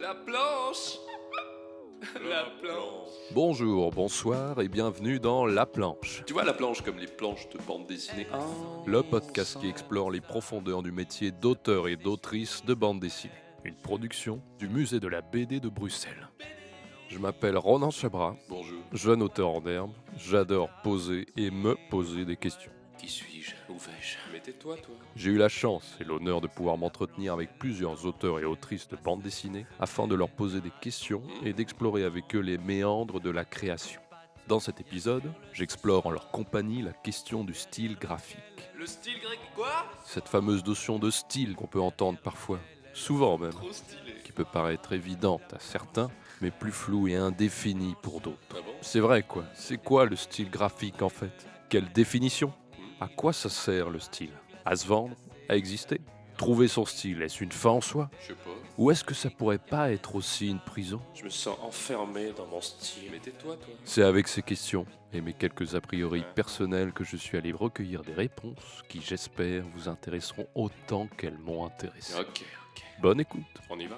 La planche. La planche. Bonjour, bonsoir et bienvenue dans La Planche, Tu vois la planche comme les planches de bande dessinée. le podcast qui explore les profondeurs du métier d'auteur et d'autrice de bande dessinée. Une production du musée de la BD de Bruxelles. Je m'appelle Ronan Chabra, Bonjour. jeune auteur en herbe. J'adore poser et me poser des questions. Qui suis-je? Où vais-je? Mais tais-toi, toi. J'ai eu la chance et l'honneur de pouvoir m'entretenir avec plusieurs auteurs et autrices de bande dessinée afin de leur poser des questions et d'explorer avec eux les méandres de la création. Dans cet épisode, j'explore en leur compagnie la question du style graphique. Le style grec quoi? Cette fameuse notion de style qu'on peut entendre parfois, souvent même, Trop stylé. qui peut paraître évidente à certains, mais plus floue et indéfinie pour d'autres. Ah bon? C'est vrai quoi, c'est quoi le style graphique en fait? Quelle définition? À quoi ça sert le style? À se vendre? À exister? Trouver son style, est-ce une fin en soi? Je sais pas. Ou est-ce que ça pourrait pas être aussi une prison? Je me sens enfermé dans mon style. Mais tais-toi, toi. C'est avec ces questions et mes quelques a priori personnels que je suis allé recueillir des réponses qui, j'espère, vous intéresseront autant qu'elles m'ont intéressé. Ok. Bonne écoute. On y va?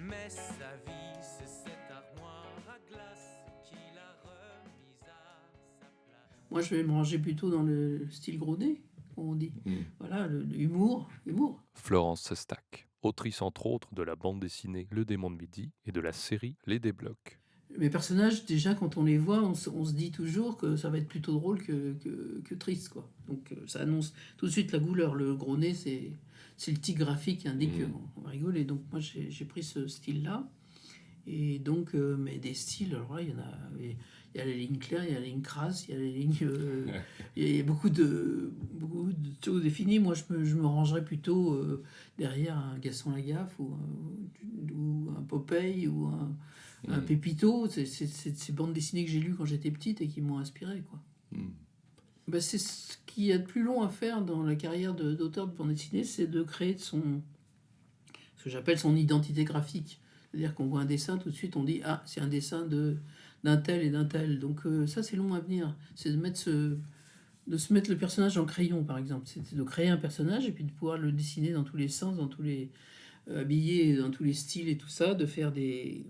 Mais sa vie, c'est cette armoire à glace qu'il a remise à sa place. Moi, je vais me ranger plutôt dans le style Grodé, comme on dit. Voilà, le humour. Florence Sestac, autrice entre autres de la bande dessinée Le Démon de Midi et de la série Les Déblocs. Mes personnages, déjà, quand on les voit, on se dit toujours que ça va être plutôt drôle que triste, quoi. Donc, ça annonce tout de suite la couleur. Le gros nez, c'est le tic graphique qui indique qu'on va rigoler. Donc, moi, j'ai pris ce style-là. Et donc, mais des styles, alors là, il y a les lignes claires, il y a les lignes crasses, il y a les lignes. Il y a beaucoup de choses définies. Moi, je me rangerais plutôt derrière un Gaston Lagaffe ou un Popeye ou un Pépito. C'est ces bandes dessinées que j'ai lues quand j'étais petite et qui m'ont inspiré, quoi. Ben, c'est ce qu'il y a de plus long à faire dans la carrière d'auteur de bande dessinée, c'est de créer ce que j'appelle son identité graphique. C'est-à-dire qu'on voit un dessin, tout de suite on dit « Ah, c'est un dessin d'un tel et d'un tel ». Donc ça, c'est long à venir. C'est de se mettre le personnage en crayon, par exemple. C'est de créer un personnage et puis de pouvoir le dessiner dans tous les sens, dans tous les habillés, dans tous les styles et tout ça, de faire des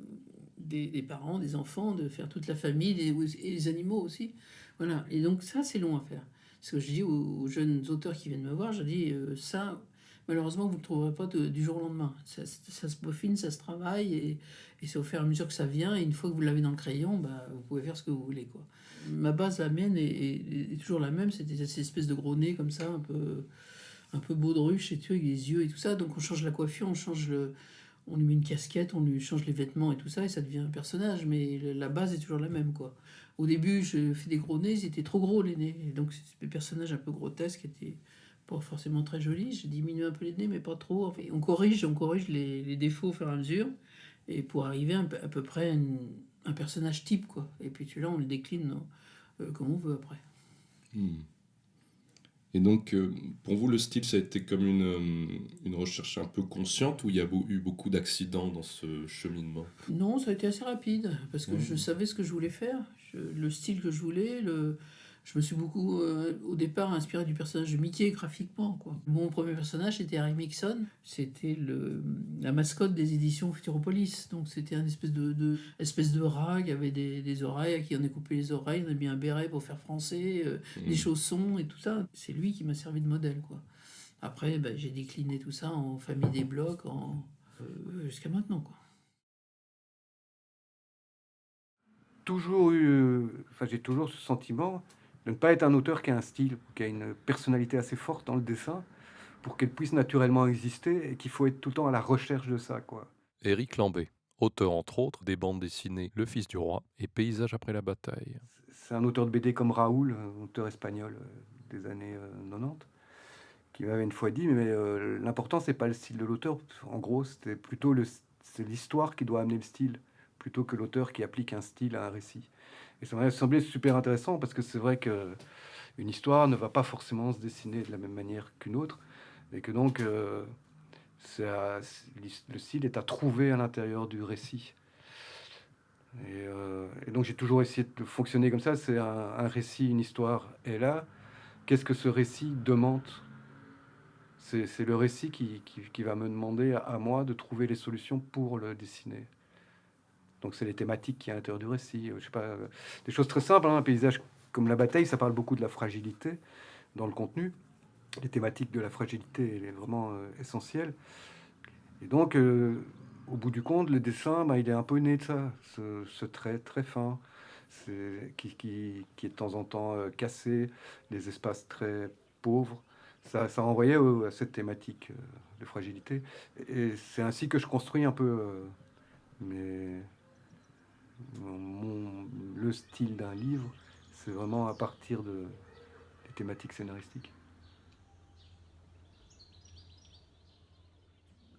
parents, des enfants, de faire toute la famille et les animaux aussi. Voilà. Et donc ça, c'est long à faire. Ce que je dis aux jeunes auteurs qui viennent me voir, je dis ça, malheureusement, vous ne le trouverez pas du jour au lendemain. Ça se peaufine, ça se travaille et c'est au fur et à mesure que ça vient. Et une fois que vous l'avez dans le crayon, bah, vous pouvez faire ce que vous voulez, quoi. Ma base, la mienne, est toujours la même. C'était cette espèce de gros nez comme ça, un peu baudruche et tout, avec les yeux et tout ça. Donc on change la coiffure, on lui met une casquette, on lui change les vêtements et tout ça, et ça devient un personnage. Mais la base est toujours la même, quoi. Au début, je fais des gros nez, ils étaient trop gros, les nez. Et donc c'est des personnages un peu grotesques qui étaient pas forcément très jolis. J'ai diminué un peu les nez, mais pas trop. Enfin, on corrige les défauts au fur et à mesure, et pour arriver à peu près à un personnage type, quoi. Et puis celui-là, on le décline comme on veut après. Et donc, pour vous, le style, ça a été comme une recherche un peu consciente ou il y a eu beaucoup d'accidents dans ce cheminement? Non, ça a été assez rapide, parce que je savais ce que je voulais faire, le style que je voulais. Je me suis beaucoup, au départ, inspiré du personnage de Mickey graphiquement, quoi. Mon premier personnage, c'était Harry Mixon. C'était la mascotte des éditions Futuropolis. Donc c'était un espèce de rat qui avait des oreilles, à qui on a coupé les oreilles, on a mis un béret pour faire français, des chaussons et tout ça. C'est lui qui m'a servi de modèle, quoi. Après, ben, j'ai décliné tout ça en famille des blocs, jusqu'à maintenant, quoi. J'ai toujours ce sentiment de ne pas être un auteur qui a un style, qui a une personnalité assez forte dans le dessin, pour qu'elle puisse naturellement exister, et qu'il faut être tout le temps à la recherche de ça, quoi. Éric Lambé, auteur entre autres des bandes dessinées Le Fils du Roi et Paysage après la bataille. C'est un auteur de BD comme Raoul, un auteur espagnol des années 90, qui m'avait une fois dit, mais l'important, c'est pas le style de l'auteur. En gros, c'est l'histoire qui doit amener le style, plutôt que l'auteur qui applique un style à un récit. Et ça m'a semblé super intéressant, parce que c'est vrai qu'une histoire ne va pas forcément se dessiner de la même manière qu'une autre, et que donc le style est à trouver à l'intérieur du récit. Et donc j'ai toujours essayé de fonctionner comme ça. C'est un récit, une histoire est là, qu'est-ce que ce récit demande. C'est le récit qui va me demander à moi de trouver les solutions pour le dessiner. Donc c'est les thématiques qui y a à l'intérieur du récit. Je sais pas, des choses très simples, hein, un paysage comme la bataille, ça parle beaucoup de la fragilité dans le contenu. Les thématiques de la fragilité, elle est vraiment essentielle. Et donc, au bout du compte, le dessin, il est un peu né de ça, ce trait très fin, qui est de temps en temps cassé, les espaces très pauvres. Ça renvoyait à cette thématique de fragilité. Et c'est ainsi que je construis un peu le style d'un livre. C'est vraiment à partir des thématiques scénaristiques.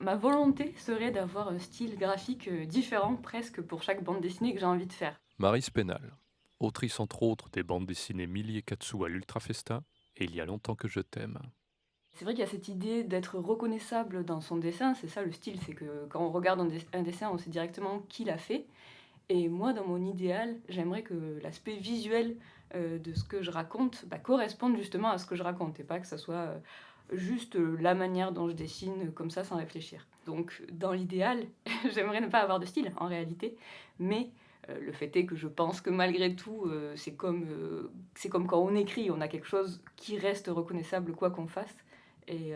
Ma volonté serait d'avoir un style graphique différent presque pour chaque bande dessinée que j'ai envie de faire. Maryse Spénal, autrice entre autres des bandes dessinées Millie et Katsu à l'Ultrafesta et Il y a longtemps que je t'aime. C'est vrai qu'il y a cette idée d'être reconnaissable dans son dessin, c'est ça le style, c'est que quand on regarde un dessin, on sait directement qui l'a fait. Et moi, dans mon idéal, j'aimerais que l'aspect visuel de ce que je raconte corresponde justement à ce que je raconte, et pas que ça soit juste la manière dont je dessine comme ça sans réfléchir. Donc dans l'idéal, j'aimerais ne pas avoir de style en réalité, mais le fait est que je pense que malgré tout, c'est comme quand on écrit, on a quelque chose qui reste reconnaissable quoi qu'on fasse. Et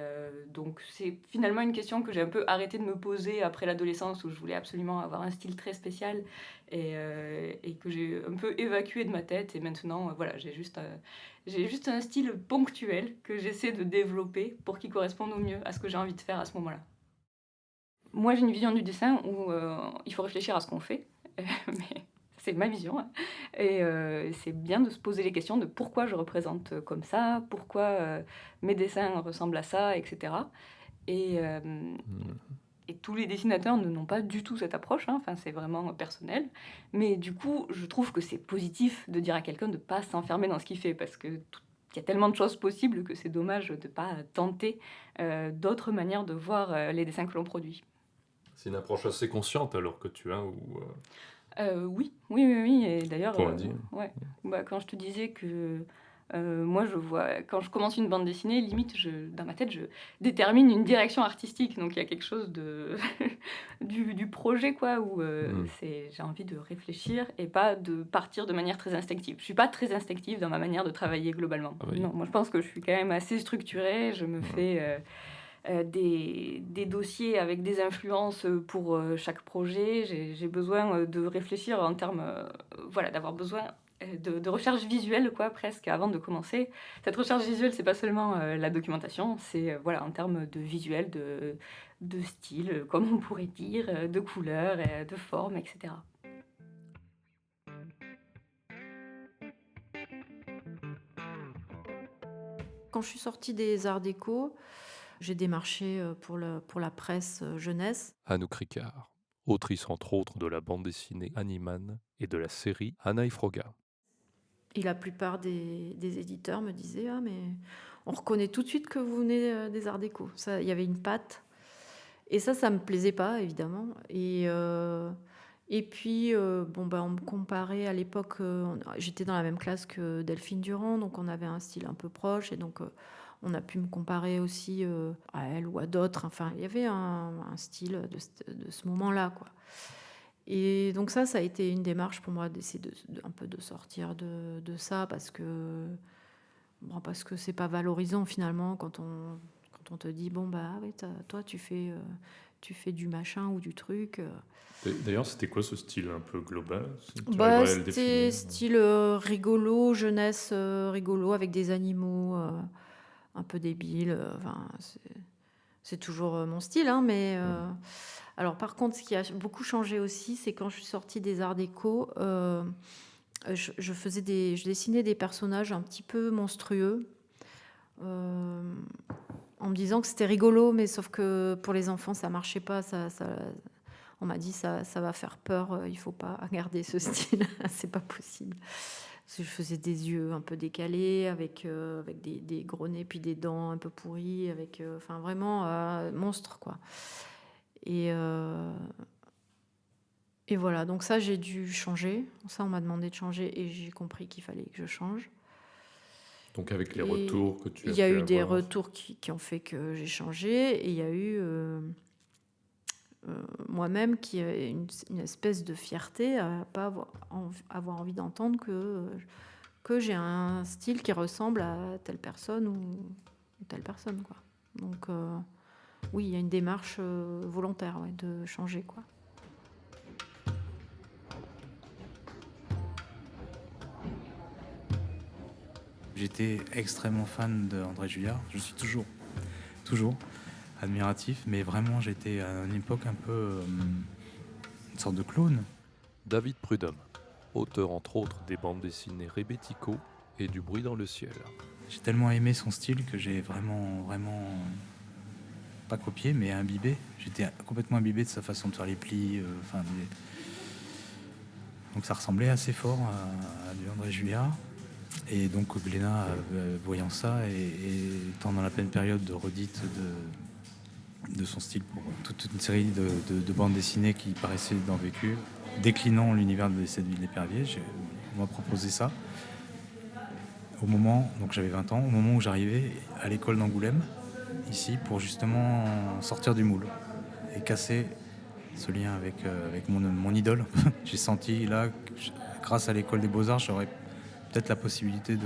donc c'est finalement une question que j'ai un peu arrêté de me poser après l'adolescence, où je voulais absolument avoir un style très spécial et que j'ai un peu évacué de ma tête. Et maintenant, voilà, j'ai juste un style ponctuel que j'essaie de développer pour qu'il corresponde au mieux à ce que j'ai envie de faire à ce moment-là. Moi, j'ai une vision du dessin où il faut réfléchir à ce qu'on fait, mais c'est ma vision. Hein. Et c'est bien de se poser les questions de pourquoi je représente comme ça, pourquoi mes dessins ressemblent à ça, etc. Et tous les dessinateurs n'ont pas du tout cette approche, hein. Enfin, c'est vraiment personnel. Mais du coup, je trouve que c'est positif de dire à quelqu'un de ne pas s'enfermer dans ce qu'il fait, parce qu'il y a tellement de choses possibles que c'est dommage de ne pas tenter d'autres manières de voir les dessins que l'on produit. C'est une approche assez consciente alors que tu as, ou Oui. Et d'ailleurs, Pour dire. ouais. Quand je te disais que moi, je vois, quand je commence une bande dessinée, limite, dans ma tête, je détermine une direction artistique. Donc, il y a quelque chose du projet, quoi, où j'ai envie de réfléchir et pas de partir de manière très instinctive. Je suis pas très instinctive dans ma manière de travailler globalement. Ah oui. Non, moi, je pense que je suis quand même assez structurée. Je me fais des dossiers avec des influences pour chaque projet. J'ai besoin de réfléchir en termes, d'avoir besoin de recherche visuelle, quoi, presque, avant de commencer. Cette recherche visuelle, c'est pas seulement la documentation, c'est en termes de visuel, de style, comme on pourrait dire, de couleurs, de formes, etc. Quand je suis sortie des Arts Déco, j'ai démarché pour la presse jeunesse. Anouk Ricard, autrice entre autres de la bande dessinée Animan et de la série Anna et Froga. Et la plupart des éditeurs me disaient « Ah, mais on reconnaît tout de suite que vous venez des Arts Déco ». Il y avait une patte. Et ça me plaisait pas, évidemment. Et puis, on me comparait à l'époque. J'étais dans la même classe que Delphine Durand, donc on avait un style un peu proche. Et donc, on a pu me comparer aussi à elle ou à d'autres. Enfin, il y avait un style de ce moment-là, quoi. Et donc ça a été une démarche pour moi d'essayer un peu de sortir de ça, parce que c'est pas valorisant finalement quand on te dit toi tu fais du machin ou du truc. D'ailleurs, c'était quoi ce style un peu global? C'était style rigolo, jeunesse rigolo, avec des animaux un peu débiles. C'est toujours mon style, hein, mais... Alors, par contre, ce qui a beaucoup changé aussi, c'est quand je suis sortie des Arts Déco, je dessinais des personnages un petit peu monstrueux, en me disant que c'était rigolo, mais sauf que pour les enfants, ça marchait pas. On m'a dit ça va faire peur, il faut pas garder ce style, c'est pas possible. Parce que je faisais des yeux un peu décalés, avec des gros nez, puis des dents un peu pourries, vraiment monstre, quoi. Et voilà, donc ça, j'ai dû changer. Ça, on m'a demandé de changer et j'ai compris qu'il fallait que je change. Donc avec les Et retours que tu as il y a pu eu des avoir. retours qui ont fait que j'ai changé, et il y a eu moi-même qui a une espèce de fierté à pas avoir envie d'entendre que j'ai un style qui ressemble à telle personne ou telle personne, quoi. Donc oui, il y a une démarche volontaire, ouais, de changer, quoi. J'étais extrêmement fan d'André Juillard. Je suis toujours admiratif, mais vraiment j'étais à une époque un peu une sorte de clown. David Prudhomme, auteur entre autres des bandes dessinées Rebetiko et Du bruit dans le ciel. J'ai tellement aimé son style que j'ai vraiment pas copié, mais imbibé. J'étais complètement imbibé de sa façon de faire les plis. Donc ça ressemblait assez fort à du André Juillard. Et donc Glénat, voyant ça, et étant dans la pleine période de redite de son style pour toute une série de bandes dessinées qui paraissaient dans Vécu, déclinant l'univers de cette ville d'épervier, on m'a proposé ça. Au moment, donc j'avais 20 ans, au moment où j'arrivais à l'école d'Angoulême, ici, pour justement sortir du moule et casser ce lien avec mon idole. J'ai senti là, grâce à l'école des Beaux-Arts, j'aurais peut-être la possibilité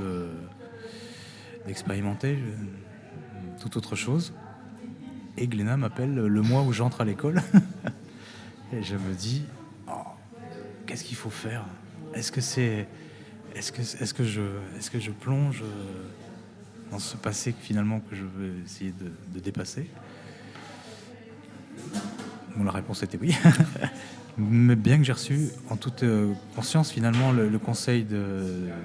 d'expérimenter toute autre chose. Et Glénat m'appelle le mois où j'entre à l'école. Et je me dis, qu'est-ce qu'il faut faire ? Est-ce que je plonge dans ce passé finalement que je veux essayer de dépasser ? Bon, la réponse était oui. Mais bien que j'ai reçu en toute conscience finalement le conseil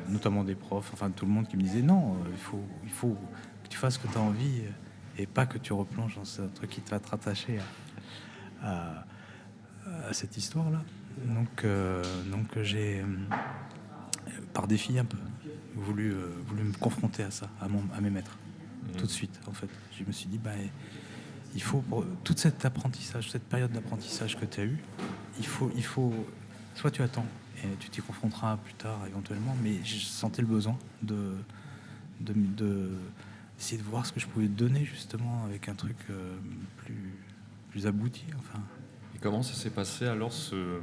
notamment des profs, enfin de tout le monde qui me disait non, il faut que tu fasses ce que tu as envie et pas que tu replonges dans ce truc qui va te rattacher à cette histoire-là. Donc j'ai, par défi un peu, voulu me confronter à ça, à mes maîtres, tout de suite en fait. Je me suis dit, il faut, pour toute cette période d'apprentissage que tu as eue, il faut, soit tu attends et tu t'y confronteras plus tard éventuellement, mais je sentais le besoin d'essayer de voir ce que je pouvais te donner justement avec un truc plus abouti. Enfin. Et comment ça s'est passé alors ce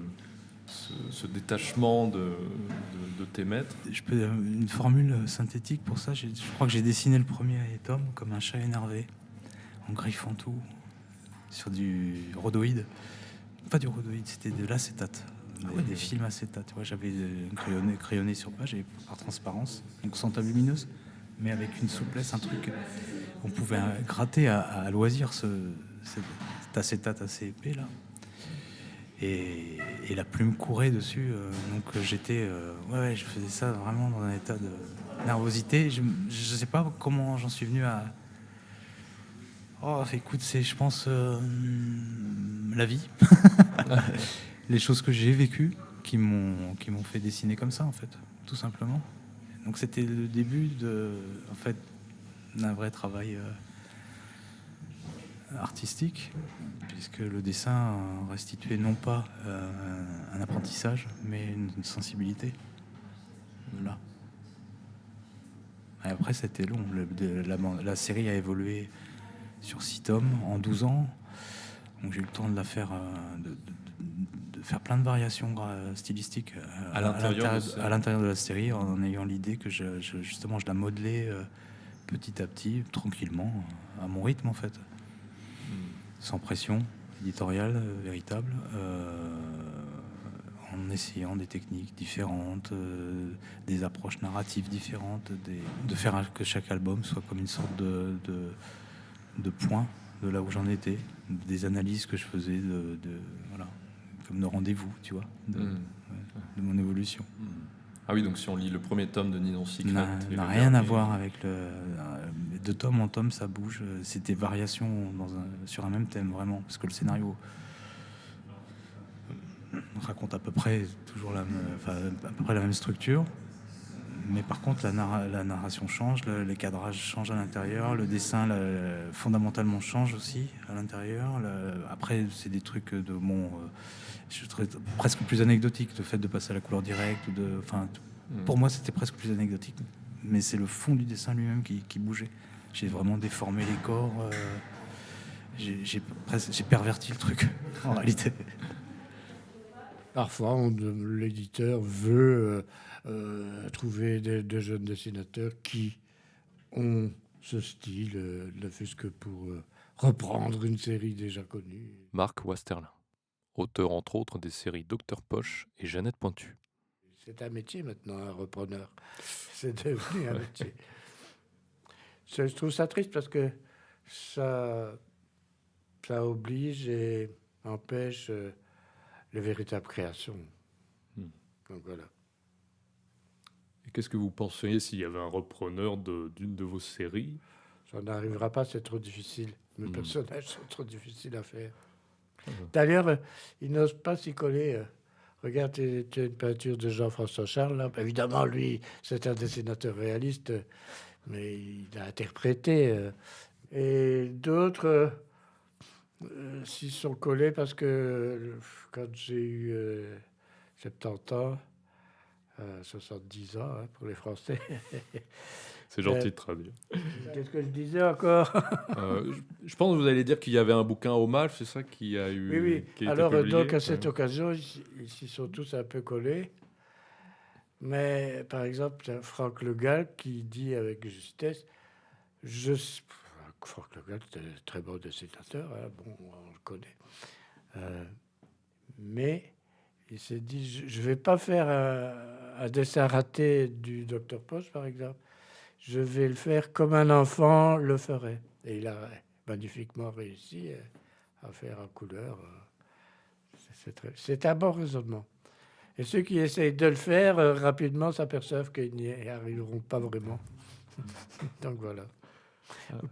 détachement de tes maîtres? Une formule synthétique pour ça, je crois que j'ai dessiné le premier tome comme un chat énervé, en griffant tout, sur du rhodoïde. Pas du rhodoïde, c'était de l'acétate, des films acétates. Tu vois, j'avais crayonné sur page et par transparence, donc sans table lumineuse, mais avec une souplesse, un truc. On pouvait gratter à loisir cet acétate assez épais là. Et la plume courait dessus, donc j'étais, je faisais ça vraiment dans un état de nervosité. Je sais pas comment j'en suis venu à. Oh, écoute, c'est, je pense, la vie, les choses que j'ai vécues qui m'ont fait dessiner comme ça, en fait, tout simplement. Donc c'était le début d'un vrai travail artistique, puisque le dessin restituait non pas un apprentissage, mais une sensibilité. Là. Et après, c'était long. La série a évolué sur 6 tomes en 12 ans. Donc j'ai eu le temps de la faire, de faire plein de variations stylistiques à l'intérieur de la série, en ayant l'idée que justement je la modelais petit à petit, tranquillement, à mon rythme en fait. Sans pression éditoriale véritable, en essayant des techniques différentes, des approches narratives différentes, de faire que chaque album soit comme une sorte de point de là où j'en étais, des analyses que je faisais voilà, comme de rendez-vous, tu vois, de mon évolution. Ah oui, donc si on lit le premier tome de Ninon Secret, n'a rien à voir avec de tome en tome, ça bouge. C'était variation sur un même thème, vraiment, parce que le scénario raconte à peu près toujours à peu près la même structure. Mais par contre, la narration change, les cadrages changent à l'intérieur, le dessin fondamentalement change aussi à l'intérieur. Après, c'est des trucs je serais presque plus anecdotique, le fait de passer à la couleur directe. Pour moi, c'était presque plus anecdotique. mais c'est le fond du dessin lui-même qui bougeait. J'ai vraiment déformé les corps. J'ai perverti le truc, en réalité. Parfois, l'éditeur veut trouver des jeunes dessinateurs qui ont ce style, ne fût-ce que pour reprendre une série déjà connue. Marc Wasterlin, auteur entre autres des séries Docteur Poche et Jeannette Pointu. C'est un métier maintenant, un repreneur. C'est devenu un métier. Je trouve ça triste parce que ça oblige et empêche les véritables créations. Donc voilà. Et qu'est-ce que vous penseriez s'il y avait un repreneur d'une de vos séries? Ça n'arrivera pas, c'est trop difficile. Mes personnages sont trop difficiles à faire. D'ailleurs, ils n'osent pas s'y coller. Regarde, tu as une peinture de Jean-François Charles. Là. Évidemment, lui, c'est un dessinateur réaliste, mais il a interprété. Et d'autres s'y sont collés parce que quand j'ai eu 70 ans, 70 ans hein, pour les Français. C'est gentil de traduire. Qu'est-ce que je disais encore? Je pense que vous allez dire qu'il y avait un bouquin hommage, c'est ça qui a eu. Oui. Qui a Alors, été publié, donc, à cette occasion, ils s'y sont tous un peu collés. Mais, par exemple, Franck Le Gall qui dit avec justesse Franck Le Gall, c'est un très bon dessinateur, hein, bon, on le connaît. Mais il s'est dit je ne vais pas faire un dessin raté du Docteur Poche, par exemple. Je vais le faire comme un enfant le ferait. Et il a magnifiquement réussi à faire en couleur. C'est un bon raisonnement. Et ceux qui essayent de le faire, rapidement s'aperçoivent qu'ils n'y arriveront pas vraiment. Donc voilà.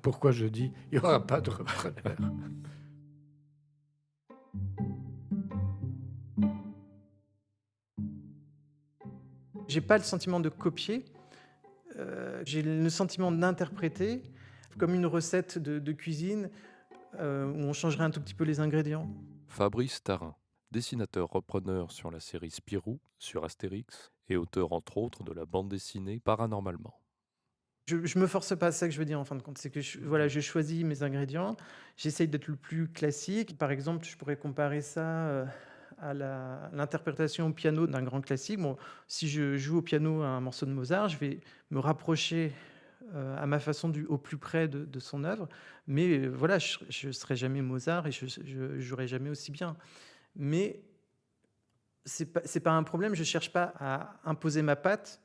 Pourquoi je dis il n'y aura pas de repreneur. J'ai pas le sentiment de copier. J'ai le sentiment d'interpréter comme une recette de cuisine où on changerait un tout petit peu les ingrédients. Fabrice Tarin, dessinateur-repreneur sur la série Spirou, sur Astérix, et auteur entre autres de la bande dessinée Paranormalement. Je me force pas, c'est ça que je veux dire en fin de compte. C'est que je choisis mes ingrédients, j'essaye d'être le plus classique. Par exemple, je pourrais comparer ça à l'interprétation au piano d'un grand classique. Bon, si je joue au piano un morceau de Mozart, je vais me rapprocher à ma façon au plus près de son œuvre. Mais voilà, je ne serai jamais Mozart et je jouerai jamais aussi bien. Mais c'est pas un problème, je ne cherche pas à imposer ma patte.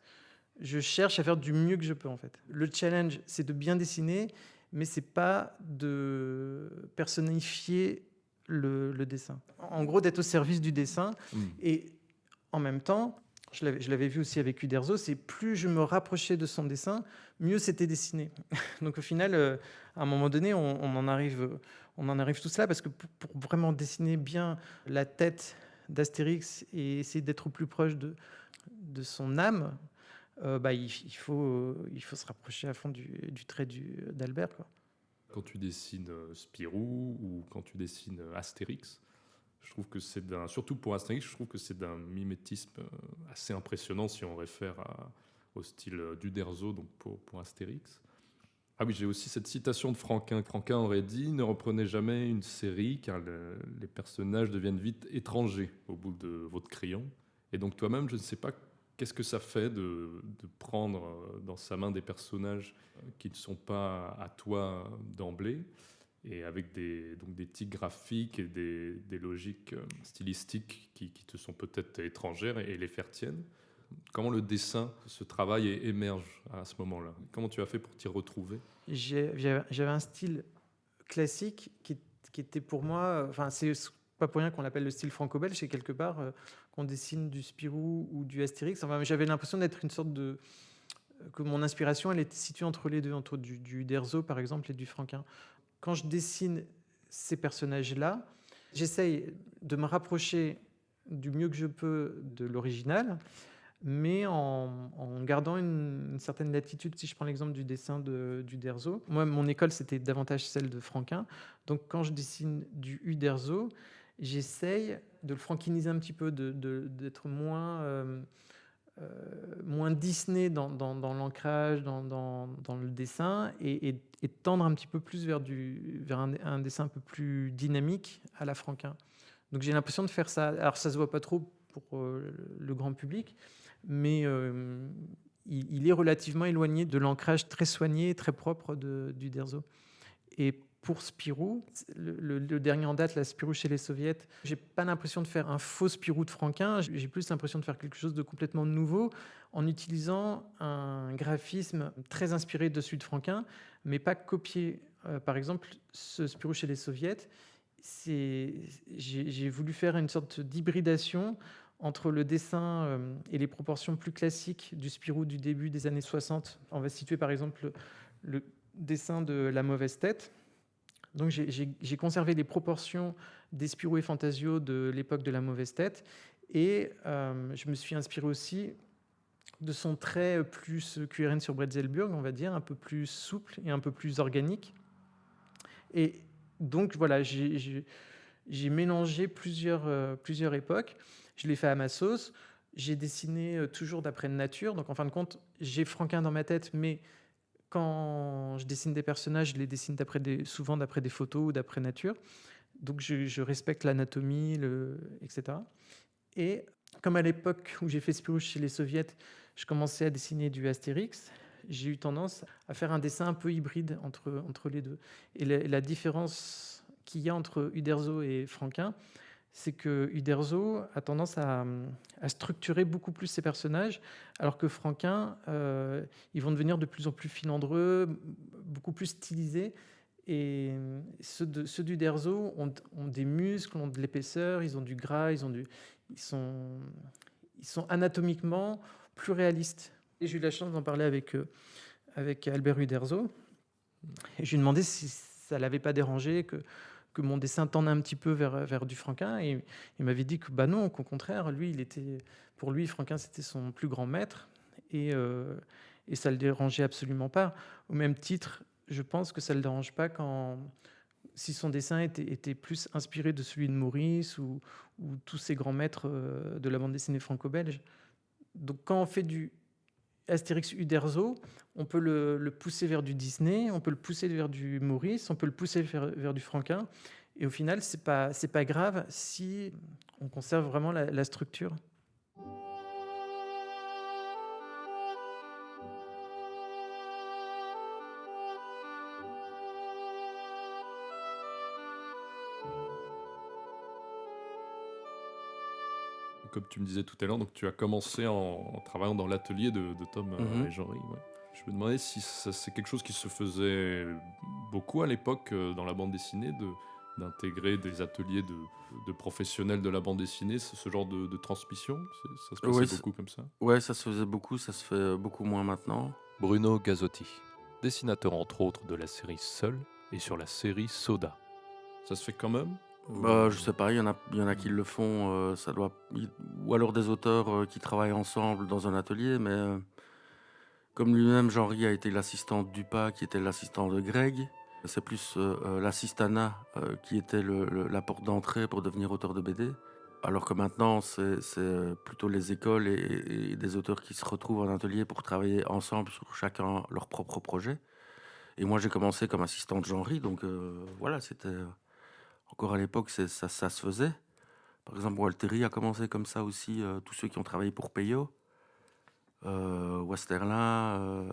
Je cherche à faire du mieux que je peux, en fait. Le challenge, c'est de bien dessiner, mais c'est pas de personnifier le dessin. En gros, d'être au service du dessin. Et en même temps, je l'avais vu aussi avec Uderzo, c'est plus je me rapprochais de son dessin, mieux c'était dessiné. Donc au final, à un moment donné, on en arrive tous là, parce que pour vraiment dessiner bien la tête d'Astérix et essayer d'être au plus proche de son âme, il faut se rapprocher à fond du trait d'Albert, quoi. Quand tu dessines Spirou ou quand tu dessines Astérix, je trouve que surtout pour Astérix, je trouve que c'est d'un mimétisme assez impressionnant si on réfère au style d'Uderzo, donc pour Astérix. Ah oui, j'ai aussi cette citation de Franquin. Franquin aurait dit « Ne reprenez jamais une série car les personnages deviennent vite étrangers au bout de votre crayon. » Et donc toi-même, je ne sais pas qu'est-ce que ça fait de prendre dans sa main des personnages qui ne sont pas à toi d'emblée, et avec des tics graphiques et des logiques stylistiques qui te sont peut-être étrangères, et les faire tiennes. Comment le dessin, ce travail émerge à ce moment-là? Comment tu as fait pour t'y retrouver? J'avais un style classique qui était pour moi... c'est pas pour rien qu'on l'appelle le style franco-belge, c'est quelque part qu'on dessine du Spirou ou du Astérix. J'avais l'impression d'être une sorte de... que mon inspiration, elle était située entre les deux, entre du Uderzo, par exemple, et du Franquin. Quand je dessine ces personnages-là, j'essaye de me rapprocher du mieux que je peux de l'original, mais en gardant une certaine latitude. Si je prends l'exemple du dessin d'Uderzo, moi, mon école, c'était davantage celle de Franquin. Donc, quand je dessine du Uderzo, j'essaye de le franquiniser un petit peu, d'être moins moins Disney dans l'ancrage, dans le dessin, et tendre un petit peu plus vers un dessin un peu plus dynamique à la Franquin. Donc j'ai l'impression de faire ça. Alors ça se voit pas trop pour le grand public, mais il est relativement éloigné de l'ancrage très soigné, très propre du Uderzo. Et pour Spirou, le dernier en date, la Spirou chez les Soviets, j'ai pas l'impression de faire un faux Spirou de Franquin, j'ai plus l'impression de faire quelque chose de complètement nouveau en utilisant un graphisme très inspiré de celui de Franquin, mais pas copié. Par exemple, ce Spirou chez les Soviets, j'ai voulu faire une sorte d'hybridation entre le dessin et les proportions plus classiques du Spirou du début des années 60. On va situer par exemple le dessin de La Mauvaise Tête. Donc j'ai conservé les proportions des Spirou et Fantasio de l'époque de La Mauvaise Tête, et je me suis inspiré aussi de son trait plus QRN sur Bretzelburg, on va dire, un peu plus souple et un peu plus organique. Et donc voilà, j'ai mélangé plusieurs époques, je l'ai fait à ma sauce, j'ai dessiné toujours d'après nature, donc en fin de compte, j'ai Franquin dans ma tête, mais quand je dessine des personnages, je les dessine souvent d'après des photos ou d'après nature. Donc je respecte l'anatomie, etc. Et comme à l'époque où j'ai fait Spirou chez les Soviets, je commençais à dessiner du Astérix, j'ai eu tendance à faire un dessin un peu hybride entre les deux. Et la différence qu'il y a entre Uderzo et Franquin, c'est que Uderzo a tendance à structurer beaucoup plus ses personnages, alors que Franquin, ils vont devenir de plus en plus filandreux, beaucoup plus stylisés. Et ceux d'Uderzo ont des muscles, ont de l'épaisseur, ils ont du gras, ils sont anatomiquement plus réalistes. Et j'ai eu la chance d'en parler avec Albert Uderzo. Et je lui ai demandé si ça ne l'avait pas dérangé que mon dessin tende un petit peu vers du Franquin, et il m'avait dit que non, qu'au contraire, pour lui, Franquin, c'était son plus grand maître, et ça ne le dérangeait absolument pas. Au même titre, je pense que ça ne le dérange pas si son dessin était plus inspiré de celui de Maurice ou tous ces grands maîtres de la bande dessinée franco-belge. Donc quand on fait du Astérix Uderzo, on peut le pousser vers du Disney, on peut le pousser vers du Maurice, on peut le pousser vers du Franquin. Et au final, c'est pas grave si on conserve vraiment la structure. Comme tu me disais tout à l'heure, donc tu as commencé en travaillant dans l'atelier de Tom et Jean-Ry. Ouais. Je me demandais si c'est quelque chose qui se faisait beaucoup à l'époque dans la bande dessinée, d'intégrer des ateliers de professionnels de la bande dessinée, ce genre de transmission. Ça se passait beaucoup comme ça. Ouais, ça se faisait beaucoup, ça se fait beaucoup moins maintenant. Bruno Gazzotti, dessinateur entre autres de la série Seul et sur la série Soda. Ça se fait quand même? Je sais pas, il y en a qui le font, ou alors des auteurs qui travaillent ensemble dans un atelier, mais comme lui-même, Jean-Ry a été l'assistant de Dupas, qui était l'assistant de Greg, c'est plus l'assistana qui était la porte d'entrée pour devenir auteur de BD, alors que maintenant, c'est plutôt les écoles et des auteurs qui se retrouvent en atelier pour travailler ensemble sur chacun leur propre projet. Et moi, j'ai commencé comme assistant de Jean-Ry, donc voilà, c'était... Encore à l'époque, ça se faisait. Par exemple, Walteri a commencé comme ça aussi, tous ceux qui ont travaillé pour Peyo. Westerlin,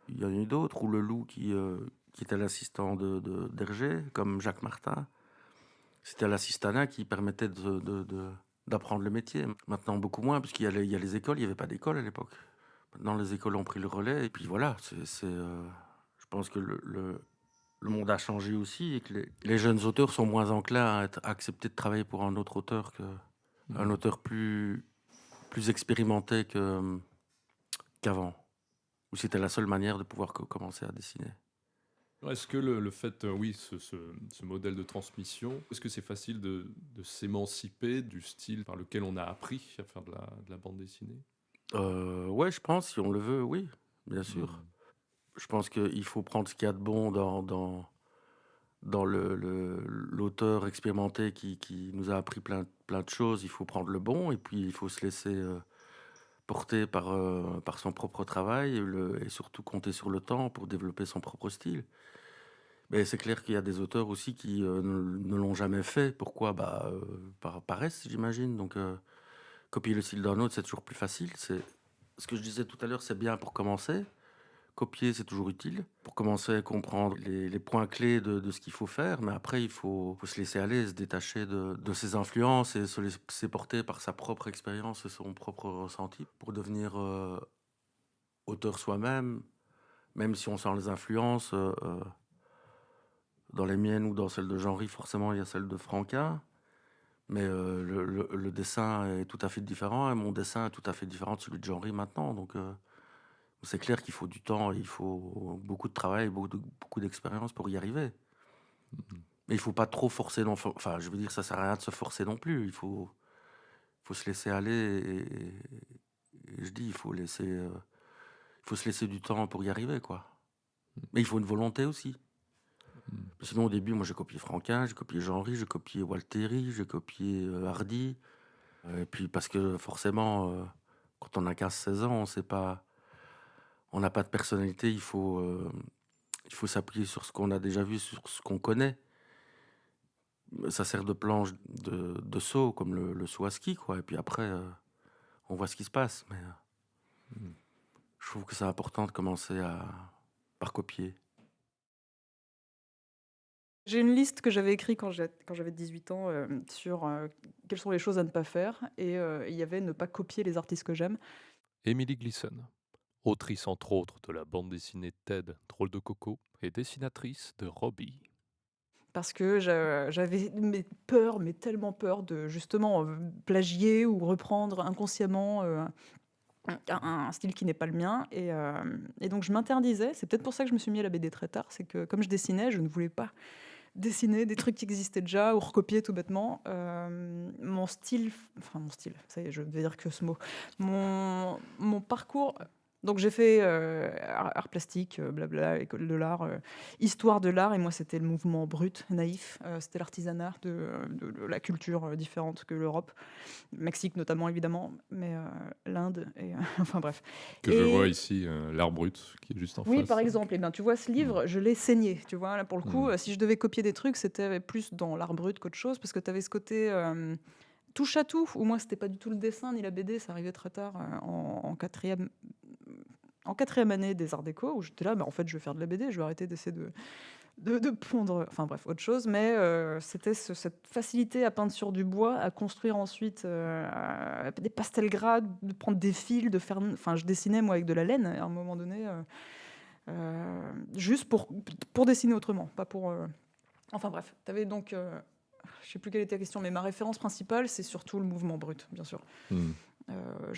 il y en a eu d'autres, ou Le Loup qui était l'assistant d'Hergé, comme Jacques Martin. C'était l'assistana qui permettait d'apprendre le métier. Maintenant, beaucoup moins, puisqu'il y a les écoles, il n'y avait pas d'école à l'époque. Maintenant, les écoles ont pris le relais, et puis voilà, je pense que le monde a changé aussi et que les jeunes auteurs sont moins enclins à accepter de travailler pour un autre auteur qu'un auteur plus expérimenté qu'avant. Où c'était la seule manière de pouvoir commencer à dessiner. Est-ce que le fait, ce modèle de transmission, est-ce que c'est facile de s'émanciper du style par lequel on a appris à faire de la bande dessinée? Ouais, je pense, si on le veut, oui, bien sûr. Je pense qu'il faut prendre ce qu'il y a de bon dans l'auteur expérimenté qui nous a appris plein de choses. Il faut prendre le bon et puis il faut se laisser porté par son propre travail et surtout compter sur le temps pour développer son propre style. Mais c'est clair qu'il y a des auteurs aussi qui ne l'ont jamais fait. Pourquoi? Par paresse, j'imagine. Donc, copier le style d'un autre, c'est toujours plus facile. C'est ce que je disais tout à l'heure, c'est bien pour commencer. Copier, c'est toujours utile pour commencer à comprendre les points clés de ce qu'il faut faire. Mais après, il faut se laisser aller, se détacher de ses influences et se laisser porter par sa propre expérience et son propre ressenti pour devenir auteur soi-même, même si on sent les influences. Dans les miennes ou dans celles de Jean-Ry, forcément, il y a celle de Franquin. Mais le dessin est tout à fait différent et mon dessin est tout à fait différent de celui de Jean-Ry maintenant. Donc, c'est clair qu'il faut du temps, il faut beaucoup de travail, beaucoup d'expérience pour y arriver. Mais il ne faut pas trop forcer. Enfin, je veux dire, ça ne sert à rien de se forcer non plus. Il faut se laisser aller. Et je dis, il faut se laisser du temps pour y arriver, quoi. Mais il faut une volonté aussi. Sinon, au début, moi, j'ai copié Franquin, j'ai copié Jean-Ry, j'ai copié Walteri, j'ai copié Hardy. Et puis, parce que forcément, quand on a 15-16 ans, on n'a pas de personnalité, il faut s'appuyer sur ce qu'on a déjà vu, sur ce qu'on connaît. Ça sert de planche de saut, comme le saut à ski, quoi. Et puis après, on voit ce qui se passe. Mais je trouve que c'est important de commencer par copier. J'ai une liste que j'avais écrite quand j'avais 18 ans sur quelles sont les choses à ne pas faire. Et il y avait ne pas copier les artistes que j'aime. Emily Gleason, autrice entre autres de la bande dessinée Ted, Drôle de Coco, et dessinatrice de Robbie. Parce que j'avais tellement peur de justement plagier ou reprendre inconsciemment un style qui n'est pas le mien. Et donc je m'interdisais. C'est peut-être pour ça que je me suis mis à la BD très tard. C'est que comme je dessinais, je ne voulais pas dessiner des trucs qui existaient déjà ou recopier tout bêtement. Mon style, ça y est, je vais dire que ce mot. Mon parcours. Donc j'ai fait art plastique, blabla, école de l'art, histoire de l'art, et moi c'était le mouvement brut, naïf, c'était l'artisanat de la culture différente que l'Europe, Mexique notamment évidemment, mais l'Inde, et enfin bref. Que je vois ici, l'art brut, qui est juste en face. Oui, par exemple, et ben, tu vois ce livre, je l'ai saigné, tu vois, là pour le coup, si je devais copier des trucs, c'était plus dans l'art brut qu'autre chose, parce que tu avais ce côté... touche à tout, ou moi c'était pas du tout le dessin ni la BD, ça arrivait très tard en quatrième année des arts déco, où j'étais là, en fait je vais faire de la BD, je vais arrêter d'essayer de pondre, enfin bref, autre chose, mais c'était cette facilité à peindre sur du bois, à construire ensuite des pastels gras, de prendre des fils, de faire, enfin je dessinais moi avec de la laine à un moment donné, juste pour dessiner autrement, pas pour... Enfin bref, tu avais donc... je sais plus quelle était la question, mais ma référence principale, c'est surtout le mouvement brut, bien sûr.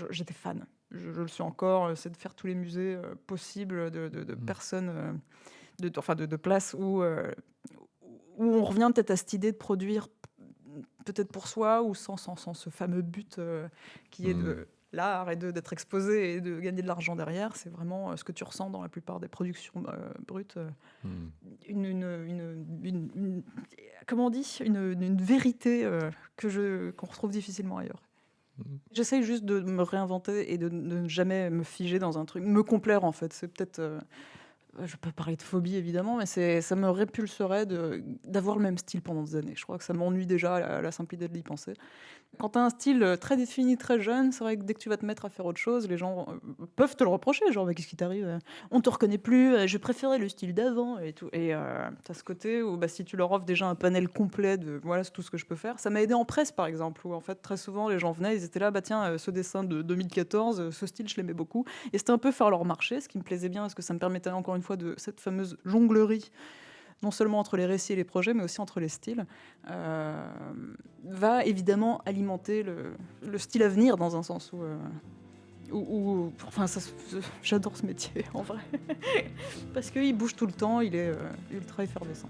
J'étais fan, je le suis encore, c'est de faire tous les musées possibles de personnes, de places où on revient peut-être à cette idée de produire peut-être pour soi ou sans ce fameux but qui est de l'art et d'être exposé et de gagner de l'argent derrière. C'est vraiment ce que tu ressens dans la plupart des productions brutes. Comment on dit, une vérité qu'on retrouve difficilement ailleurs. J'essaye juste de me réinventer et de ne jamais me figer dans un truc, me complaire en fait. C'est peut-être, je peux parler de phobie évidemment, mais ça me répulserait d'avoir le même style pendant des années. Je crois que ça m'ennuie déjà la simplicité de l'y penser. Quand tu as un style très défini, très jeune, c'est vrai que dès que tu vas te mettre à faire autre chose, les gens peuvent te le reprocher, genre mais qu'est-ce qui t'arrive, on te reconnaît plus, je préférais le style d'avant et tout. Et tu as ce côté où si tu leur offres déjà un panel complet de voilà, c'est tout ce que je peux faire. Ça m'a aidé en presse par exemple, où en fait très souvent les gens venaient, ils étaient là, tiens, ce dessin de 2014, ce style je l'aimais beaucoup. Et c'était un peu faire leur marché, ce qui me plaisait bien, parce que ça me permettait encore une fois de cette fameuse jonglerie, non seulement entre les récits et les projets, mais aussi entre les styles, va évidemment alimenter le style à venir, dans un sens où enfin, j'adore ce métier, en vrai. Parce qu'il bouge tout le temps, il est ultra effervescent.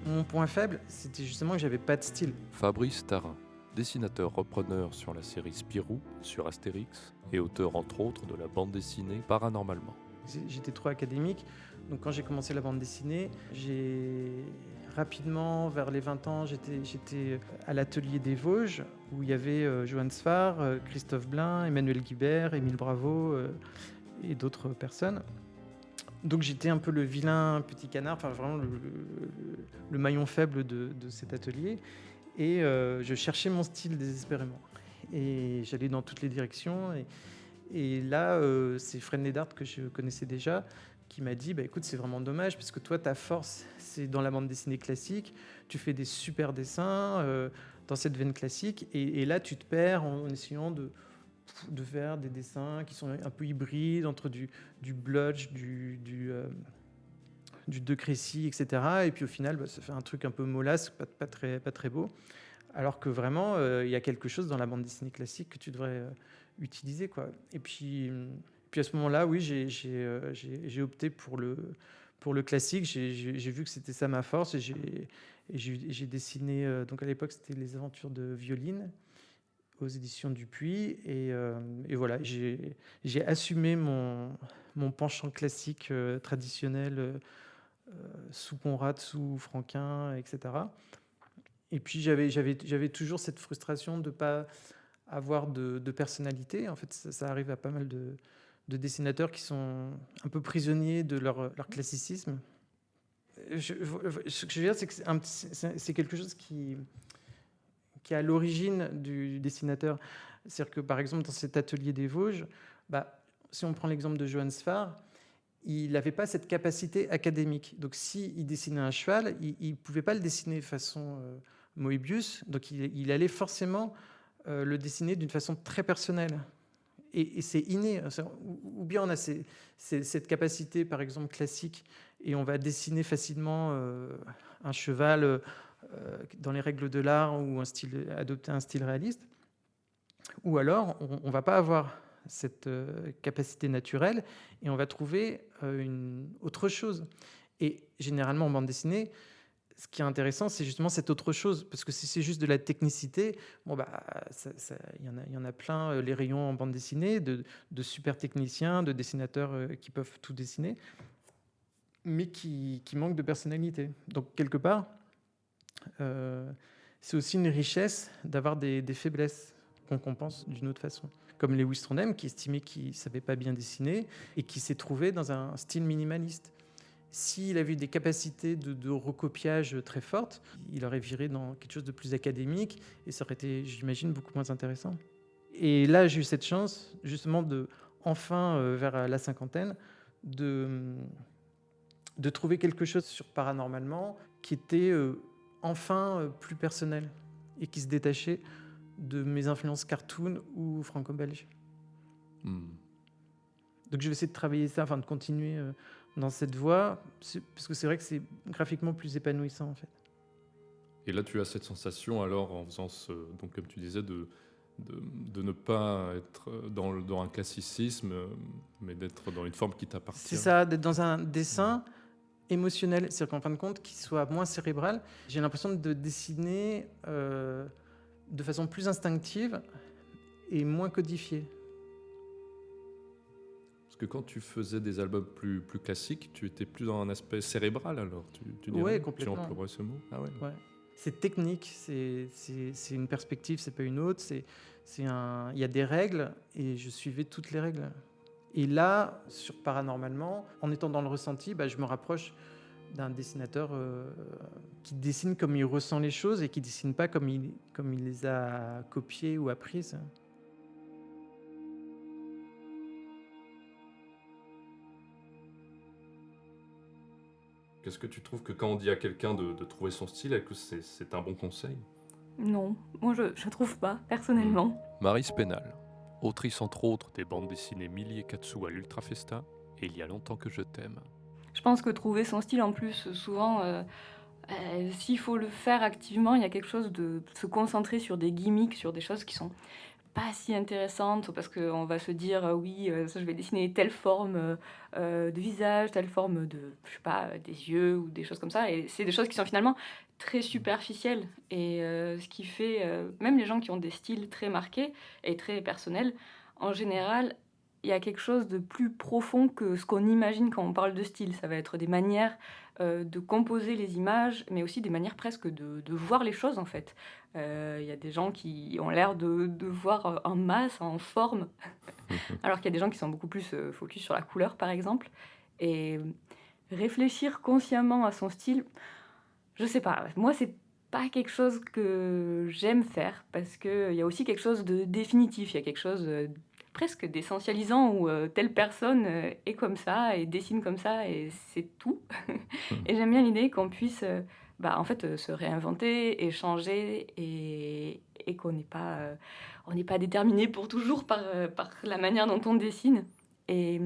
Mon point faible, c'était justement que j'avais pas de style. Fabrice Tarin, dessinateur-repreneur sur la série Spirou, sur Astérix, et auteur entre autres de la bande dessinée Paranormalement. J'étais trop académique, donc quand j'ai commencé la bande dessinée, j'ai rapidement, vers les 20 ans, j'étais à l'atelier des Vosges, où il y avait Johan Sfar, Christophe Blain, Emmanuel Guibert, Émile Bravo et d'autres personnes. Donc j'étais un peu le vilain petit canard, enfin vraiment le maillon faible de cet atelier. Et je cherchais mon style désespérément. Et j'allais dans toutes les directions. Et là, c'est Fred Nedard, que je connaissais déjà, qui m'a dit, écoute, c'est vraiment dommage, parce que toi, ta force, c'est dans la bande dessinée classique. Tu fais des super dessins dans cette veine classique. Et là, tu te perds en essayant de faire des dessins qui sont un peu hybrides entre du blotch, du De Crécy, etc. Et puis au final, ça fait un truc un peu mollasse, pas très beau. Alors que vraiment, il y a quelque chose dans la bande dessinée classique que tu devrais utiliser, quoi. Et puis à ce moment-là, oui, j'ai opté pour le classique. J'ai vu que c'était ça ma force. Et j'ai dessiné, donc à l'époque, c'était Les Aventures de Violine, aux éditions Dupuis. Et voilà, j'ai assumé mon penchant classique traditionnel sous Conrad, sous Franquin, etc. Et puis j'avais toujours cette frustration de ne pas avoir de personnalité. En fait, ça arrive à pas mal de dessinateurs qui sont un peu prisonniers de leur classicisme. Ce que je veux dire, c'est que c'est quelque chose qui est à l'origine du dessinateur. C'est-à-dire que, par exemple, dans cet atelier des Vosges, si on prend l'exemple de Johan Sfar, il n'avait pas cette capacité académique. Donc, s'il dessinait un cheval, il ne pouvait pas le dessiner façon Moebius. Donc, il allait forcément le dessiner d'une façon très personnelle. Et c'est inné. Ou bien on a cette capacité, par exemple, classique, et on va dessiner facilement un cheval dans les règles de l'art ou adopter un style réaliste. Ou alors, on ne va pas avoir cette capacité naturelle et on va trouver autre chose. Et généralement, en bande dessinée, ce qui est intéressant, c'est justement cette autre chose. Parce que si c'est juste de la technicité, il y en a plein, les rayons en bande dessinée, de super techniciens, de dessinateurs qui peuvent tout dessiner, mais qui manquent de personnalité. Donc, quelque part, c'est aussi une richesse d'avoir des faiblesses qu'on compense d'une autre façon. Comme Lewis Trondheim, qui estimait qu'il ne savait pas bien dessiner et qui s'est trouvé dans un style minimaliste. S'il avait des capacités de recopiage très fortes, il aurait viré dans quelque chose de plus académique et ça aurait été, j'imagine, beaucoup moins intéressant. Et là, j'ai eu cette chance, justement, vers la cinquantaine, de trouver quelque chose sur Paranormalement qui était plus personnel et qui se détachait de mes influences cartoon ou franco-belge. Donc je vais essayer de travailler ça, de continuer dans cette voie, parce que c'est vrai que c'est graphiquement plus épanouissant, en fait. Et là, tu as cette sensation, alors, en faisant donc comme tu disais, de ne pas être dans un classicisme, mais d'être dans une forme qui t'appartient. C'est ça, d'être dans un dessin émotionnel, c'est-à-dire qu'en fin de compte, qu'il soit moins cérébral. J'ai l'impression de dessiner de façon plus instinctive et moins codifiée. Parce que quand tu faisais des albums plus classiques, tu étais plus dans un aspect cérébral, alors tu dirais, ouais, complètement. Tu emploierais ce mot. Ah ouais. Ouais. C'est technique, c'est une perspective, c'est pas une autre. Il y a des règles et je suivais toutes les règles. Et là, sur Paranormalement, en étant dans le ressenti, je me rapproche d'un dessinateur qui dessine comme il ressent les choses et qui dessine pas comme il les a copiées ou apprises. Qu'est-ce que tu trouves que quand on dit à quelqu'un de trouver son style, est-ce que c'est un bon conseil ? Non, moi je trouve pas, personnellement. Maryse Pénal, autrice entre autres des bandes dessinées Millie et Katsu à l'Ultrafesta et Il y a longtemps que je t'aime. Je pense que trouver son style, en plus, souvent, s'il faut le faire activement, il y a quelque chose de se concentrer sur des gimmicks, sur des choses qui sont pas si intéressantes, parce qu'on va se dire oui, ça, je vais dessiner telle forme de visage, telle forme de, je sais pas, des yeux ou des choses comme ça. Et c'est des choses qui sont finalement très superficielles. Et ce qui fait, même les gens qui ont des styles très marqués et très personnels, en général, il y a quelque chose de plus profond que ce qu'on imagine quand on parle de style. Ça va être des manières de composer les images, mais aussi des manières presque de voir les choses, en fait. Il y a des gens qui ont l'air de voir en masse, en forme, alors qu'il y a des gens qui sont beaucoup plus focus sur la couleur, par exemple. Et réfléchir consciemment à son style, je sais pas, moi, c'est pas quelque chose que j'aime faire, parce qu'il y a aussi quelque chose de définitif, il y a quelque chose presque d'essentialisant où telle personne est comme ça et dessine comme ça et c'est tout. Et j'aime bien l'idée qu'on puisse en fait, se réinventer, échanger et qu'on n'est pas, on n'est pas déterminé pour toujours par la manière dont on dessine. Et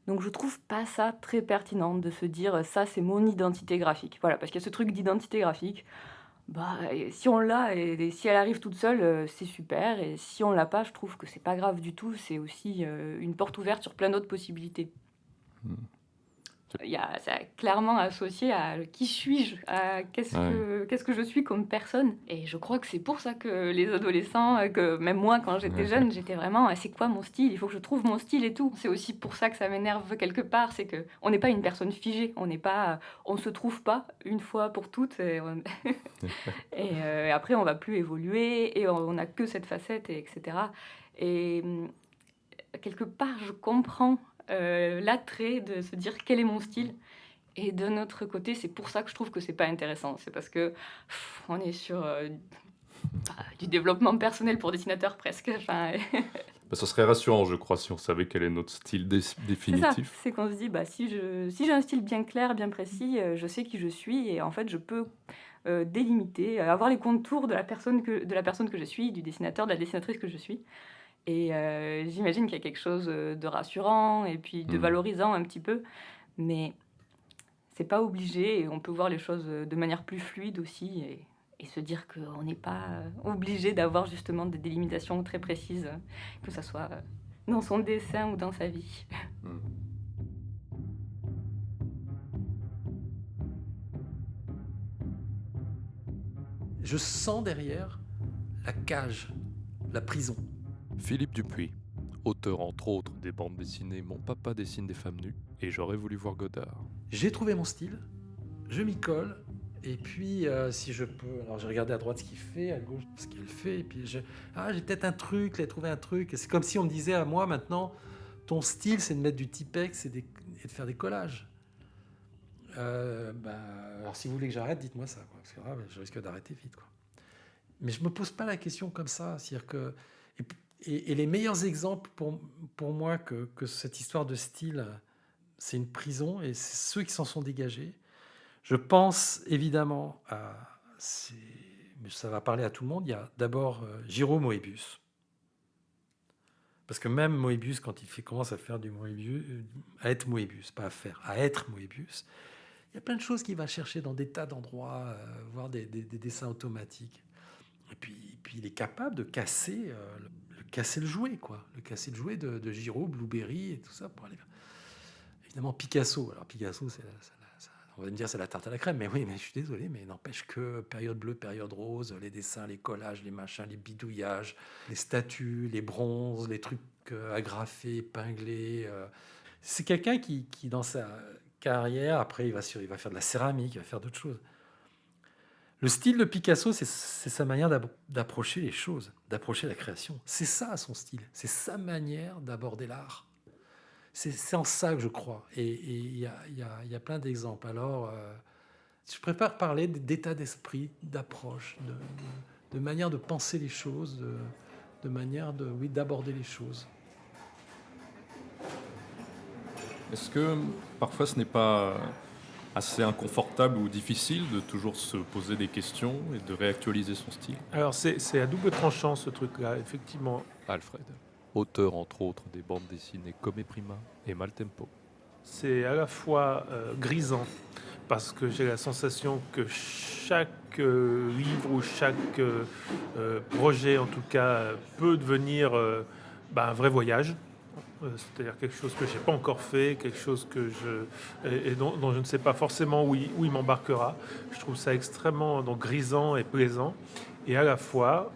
donc je trouve pas ça très pertinent de se dire ça c'est mon identité graphique. Voilà, parce qu'il y a ce truc d'identité graphique. Et si on l'a et si elle arrive toute seule, c'est super. Et si on l'a pas, je trouve que c'est pas grave du tout. C'est aussi une porte ouverte sur plein d'autres possibilités. C'est clairement associé à qui suis-je, à qu'est-ce que je suis comme personne. Et je crois que c'est pour ça que les adolescents, que même moi quand j'étais jeune, j'étais vraiment c'est quoi mon style, il faut que je trouve mon style et tout. C'est aussi pour ça que ça m'énerve quelque part, c'est que on n'est pas une personne figée, on se trouve pas une fois pour toutes et après on va plus évoluer et on n'a que cette facette etc. Et quelque part je comprends l'attrait de se dire quel est mon style. Et de notre côté, c'est pour ça que je trouve que c'est pas intéressant. C'est parce que on est sur du développement personnel pour dessinateurs presque. Enfin, Ça serait rassurant, je crois, si on savait quel est notre style définitif. c'est qu'on se dit, si j'ai un style bien clair, bien précis, je sais qui je suis et en fait, je peux délimiter, avoir les contours de la personne que je suis, du dessinateur, de la dessinatrice que je suis. Et j'imagine qu'il y a quelque chose de rassurant et puis de valorisant un petit peu, mais c'est pas obligé et on peut voir les choses de manière plus fluide aussi et se dire qu'on n'est pas obligé d'avoir justement des délimitations très précises, que ça soit dans son dessin ou dans sa vie. Je sens derrière la cage, la prison. Philippe Dupuis, auteur entre autres des bandes dessinées Mon papa dessine des femmes nues et J'aurais voulu voir Godard. J'ai trouvé mon style, je m'y colle, et puis si je peux, alors j'ai regardé à droite ce qu'il fait, à gauche ce qu'il fait, et puis j'ai peut-être un truc, j'ai trouvé un truc. C'est comme si on me disait à moi maintenant, ton style c'est de mettre du Tipex et de faire des collages. Alors si vous voulez que j'arrête, dites-moi ça, quoi, parce que je risque d'arrêter vite, quoi. Mais je me pose pas la question comme ça, c'est-à-dire que et les meilleurs exemples pour moi que cette histoire de style, c'est une prison, et c'est ceux qui s'en sont dégagés. Je pense évidemment mais ça va parler à tout le monde, il y a d'abord Giro Moebius. Parce que même Moebius, quand il commence à faire du Moebius, à être Moebius, pas à faire, à être Moebius, il y a plein de choses qu'il va chercher dans des tas d'endroits, voir des dessins automatiques. Et puis il est capable de casser le jouet, quoi. Casser le jouet de Giro, Blueberry et tout ça pour aller. Évidemment, Picasso. Alors Picasso, on va me dire c'est la tarte à la crème, mais oui, mais je suis désolé, mais n'empêche que période bleue, période rose, les dessins, les collages, les machins, les bidouillages, les statues, les bronzes, les trucs agrafés, épinglés. C'est quelqu'un qui dans sa carrière, après il va faire de la céramique, il va faire d'autres choses. Le style de Picasso, c'est sa manière d'approcher les choses, d'approcher la création. C'est ça son style, c'est sa manière d'aborder l'art. C'est en ça que je crois. Et il y a plein d'exemples. Alors, je préfère parler d'état d'esprit, d'approche, de manière de penser les choses, de manière d'aborder les choses. Est-ce que parfois ce n'est pas assez inconfortable ou difficile de toujours se poser des questions et de réactualiser son style? Alors c'est à double tranchant ce truc-là, effectivement. Alfred, auteur entre autres des bandes dessinées Come Prima et Maltempo. C'est à la fois grisant, parce que j'ai la sensation que chaque livre ou chaque projet, en tout cas, peut devenir un vrai voyage. C'est-à-dire quelque chose que je n'ai pas encore fait, quelque chose dont je ne sais pas forcément où il m'embarquera. Je trouve ça extrêmement grisant et plaisant. Et à la fois,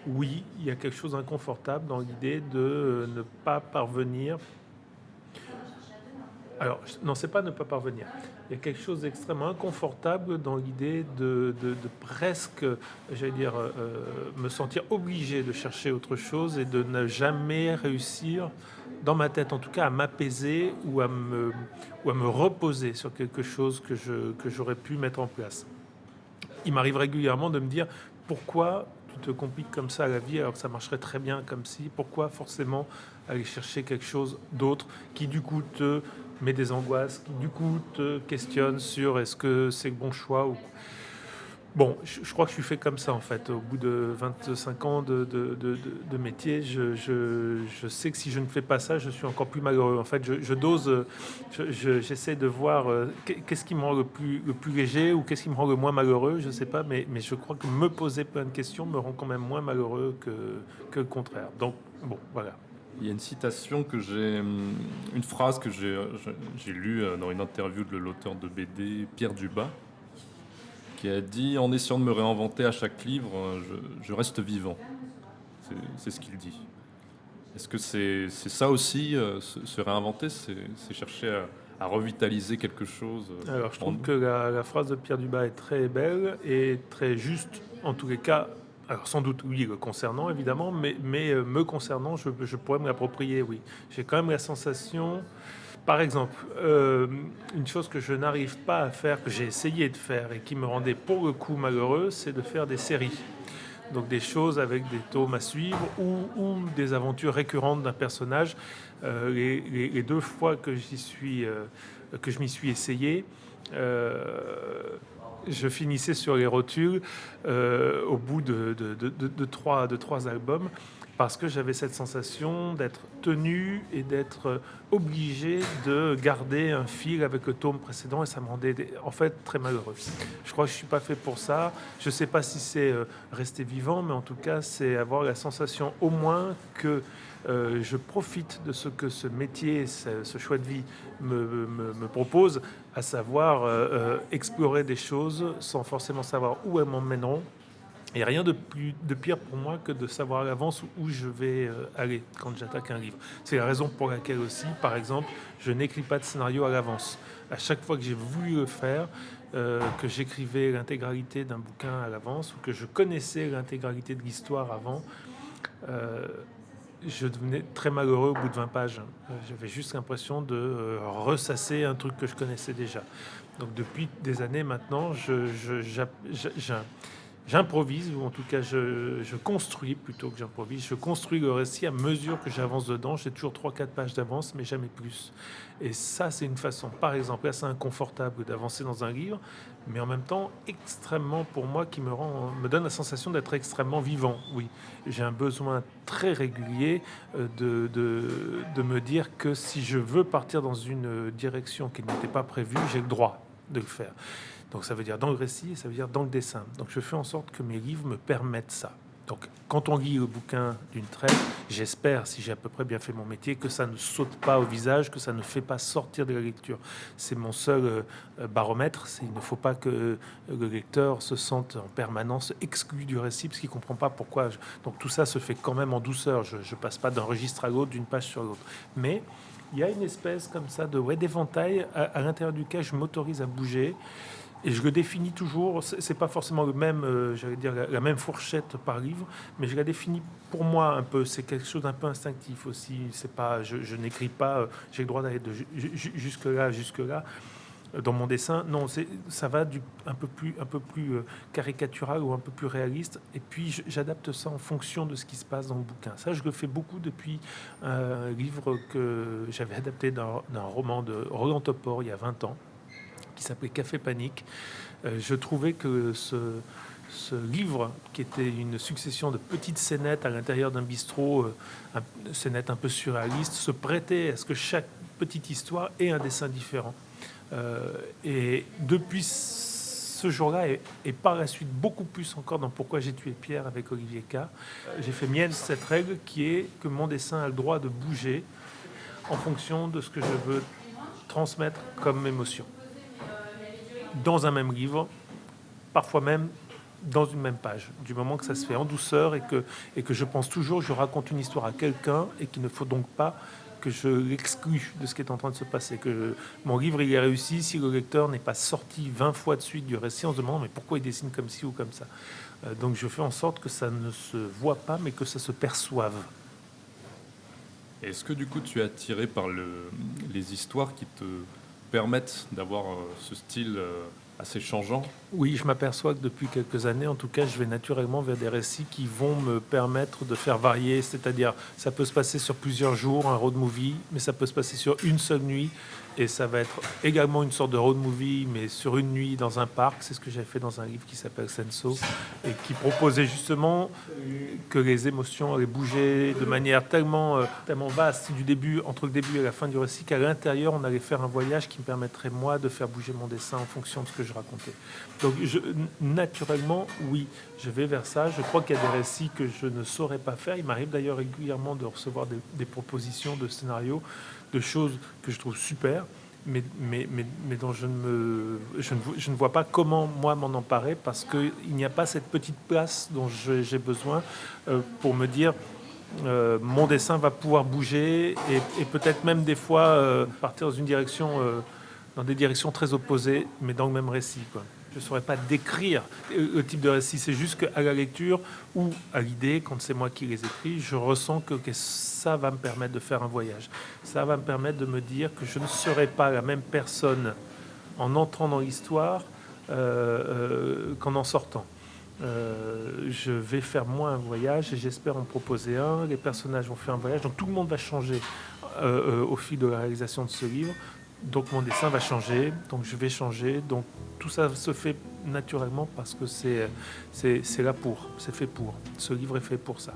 oui, il y a quelque chose d'inconfortable dans l'idée de ne pas parvenir. Alors, non, c'est pas ne pas parvenir. Il y a quelque chose d'extrêmement inconfortable dans l'idée de presque, j'allais dire, me sentir obligé de chercher autre chose et de ne jamais réussir, dans ma tête en tout cas, à m'apaiser ou à me reposer sur quelque chose que j'aurais pu mettre en place. Il m'arrive régulièrement de me dire pourquoi tu te compliques comme ça la vie alors que ça marcherait très bien comme si, pourquoi forcément aller chercher quelque chose d'autre qui du coup te met des angoisses, qui du coup te questionne sur est-ce que c'est le bon choix ou... Bon, je crois que je suis fait comme ça en fait. Au bout de 25 ans de métier, je sais que si je ne fais pas ça, je suis encore plus malheureux. En fait, je dose, j'essaie de voir qu'est-ce qui me rend le plus léger ou qu'est-ce qui me rend le moins malheureux, je ne sais pas, mais je crois que me poser plein de questions me rend quand même moins malheureux que le contraire. Donc, bon, voilà. Il y a une citation une phrase que j'ai lue dans une interview de l'auteur de BD, Pierre Dubas, qui a dit « En essayant de me réinventer à chaque livre, je reste vivant ». C'est ce qu'il dit. Est-ce que c'est ça aussi, se réinventer, c'est chercher à revitaliser quelque chose Alors, je trouve que la phrase de Pierre Dubas est très belle et très juste, en tous les cas. Alors sans doute oui, le concernant évidemment, mais me concernant, je pourrais me l'approprier, oui. J'ai quand même la sensation, par exemple, une chose que je n'arrive pas à faire, que j'ai essayé de faire et qui me rendait pour le coup malheureux, c'est de faire des séries. Donc des choses avec des tomes à suivre ou des aventures récurrentes d'un personnage. Les 2 fois que je m'y suis essayé, je finissais sur les rotules au bout de 3 albums parce que j'avais cette sensation d'être tenu et d'être obligé de garder un fil avec le tome précédent et ça me rendait en fait très malheureux. Je crois que je ne suis pas fait pour ça. Je ne sais pas si c'est rester vivant, mais en tout cas c'est avoir la sensation au moins que je profite de ce que ce métier, ce choix de vie me propose, à savoir explorer des choses sans forcément savoir où elles m'emmèneront. Il n'y a rien de pire pour moi que de savoir à l'avance où je vais aller quand j'attaque un livre. C'est la raison pour laquelle aussi, par exemple, je n'écris pas de scénario à l'avance. À chaque fois que j'ai voulu le faire, que j'écrivais l'intégralité d'un bouquin à l'avance ou que je connaissais l'intégralité de l'histoire avant, je devenais très malheureux au bout de 20 pages. J'avais juste l'impression de ressasser un truc que je connaissais déjà. Donc depuis des années maintenant, j'improvise, ou en tout cas je construis plutôt que j'improvise. Je construis le récit à mesure que j'avance dedans. J'ai toujours 3-4 pages d'avance, mais jamais plus. Et ça, c'est une façon, par exemple, assez inconfortable d'avancer dans un livre, mais en même temps extrêmement, pour moi, qui me donne la sensation d'être extrêmement vivant. Oui, j'ai un besoin très régulier de me dire que si je veux partir dans une direction qui n'était pas prévue, j'ai le droit de le faire. Donc ça veut dire dans le récit et ça veut dire dans le dessin. Donc je fais en sorte que mes livres me permettent ça. Donc quand on lit le bouquin d'une traite, j'espère, si j'ai à peu près bien fait mon métier, que ça ne saute pas au visage, que ça ne fait pas sortir de la lecture. C'est mon seul baromètre. Il ne faut pas que le lecteur se sente en permanence exclu du récit parce qu'il ne comprend pas pourquoi. Donc tout ça se fait quand même en douceur. Je ne passe pas d'un registre à l'autre, d'une page sur l'autre. Mais il y a une espèce comme ça d'éventail à l'intérieur duquel je m'autorise à bouger. Et je le définis toujours, c'est pas forcément le même, j'allais dire la même fourchette par livre, mais je la définis pour moi un peu. C'est quelque chose d'un peu instinctif aussi. C'est pas, je n'écris pas, j'ai le droit d'aller de jusque là. Dans mon dessin, non, ça va un peu plus caricatural ou un peu plus réaliste. Et puis j'adapte ça en fonction de ce qui se passe dans le bouquin. Ça, je le fais beaucoup depuis un livre que j'avais adapté d'un roman de Roland Topor il y a 20 ans. Qui s'appelait Café Panique. Je trouvais que ce livre, qui était une succession de petites scénettes à l'intérieur d'un bistrot, scénettes un peu surréalistes, se prêtait à ce que chaque petite histoire ait un dessin différent. Et depuis ce jour-là et par la suite beaucoup plus encore dans Pourquoi j'ai tué Pierre avec Olivier K. J'ai fait mienne cette règle qui est que mon dessin a le droit de bouger en fonction de ce que je veux transmettre comme émotion. Dans un même livre, parfois même dans une même page, du moment que ça se fait en douceur et que je pense toujours, je raconte une histoire à quelqu'un et qu'il ne faut donc pas que je l'exclue de ce qui est en train de se passer, que mon livre il est réussi si le lecteur n'est pas sorti 20 fois de suite du récit en se demandant mais pourquoi il dessine comme ci ou comme ça. Donc je fais en sorte que ça ne se voit pas mais que ça se perçoive. Est-ce que du coup tu es attiré par les histoires qui te permettent d'avoir ce style assez changeant? Oui, je m'aperçois que depuis quelques années, en tout cas, je vais naturellement vers des récits qui vont me permettre de faire varier. C'est-à-dire, ça peut se passer sur plusieurs jours, un road movie, mais ça peut se passer sur une seule nuit. Et ça va être également une sorte de road movie, mais sur une nuit dans un parc. C'est ce que j'ai fait dans un livre qui s'appelle Senso, et qui proposait justement que les émotions allaient bouger de manière tellement vaste du début, entre le début et la fin du récit, qu'à l'intérieur, on allait faire un voyage qui me permettrait, moi, de faire bouger mon dessin en fonction de ce que je racontais. Donc, naturellement, oui, je vais vers ça. Je crois qu'il y a des récits que je ne saurais pas faire. Il m'arrive d'ailleurs régulièrement de recevoir des propositions de scénarios, de choses que je trouve super, mais dont je ne vois pas comment, moi, m'en emparer, parce qu'il n'y a pas cette petite place dont j'ai besoin pour me dire mon dessin va pouvoir bouger et peut-être même des fois partir dans une direction, dans des directions très opposées, mais dans le même récit, quoi. Je ne saurais pas décrire le type de récit. C'est juste qu'à la lecture ou à l'idée, quand c'est moi qui les écris, je ressens que ça va me permettre de faire un voyage. Ça va me permettre de me dire que je ne serai pas la même personne en entrant dans l'histoire qu'en en sortant. Je vais faire moi un voyage et j'espère en proposer un. Les personnages vont faire un voyage. Donc tout le monde va changer au fil de la réalisation de ce livre. Donc mon dessin va changer, donc je vais changer, donc tout ça se fait naturellement parce que c'est là pour, c'est fait pour. Ce livre est fait pour ça.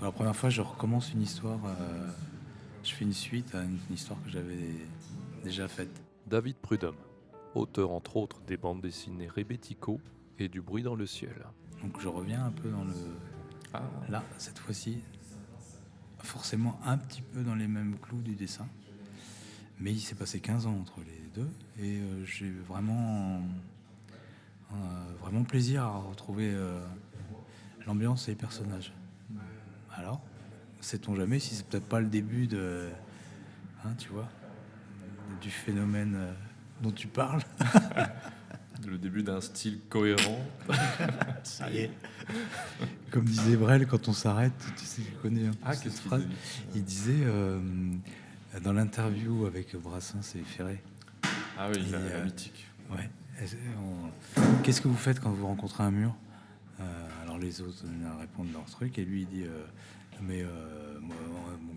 La première fois, je recommence une histoire, je fais une suite à une histoire que j'avais déjà faite. David Prudhomme, auteur entre autres des bandes dessinées Rebetiko et Du bruit dans le ciel. Donc je reviens un peu dans le... Là, cette fois-ci, forcément un petit peu dans les mêmes clous du dessin. Mais il s'est passé 15 ans entre les deux et j'ai vraiment plaisir à retrouver l'ambiance et les personnages. Alors, sait-on jamais si c'est peut-être pas le début de, tu vois, du phénomène dont tu parles. Le début d'un style cohérent. Ça y est. Comme disait Brel, quand on s'arrête, tu sais, je connais cette phrase. Il disait dans l'interview avec Brassens et Ferré. Ah oui, la mythique. Ouais. Qu'est-ce que vous faites quand vous rencontrez un mur? Alors les autres répondent leur truc et lui il dit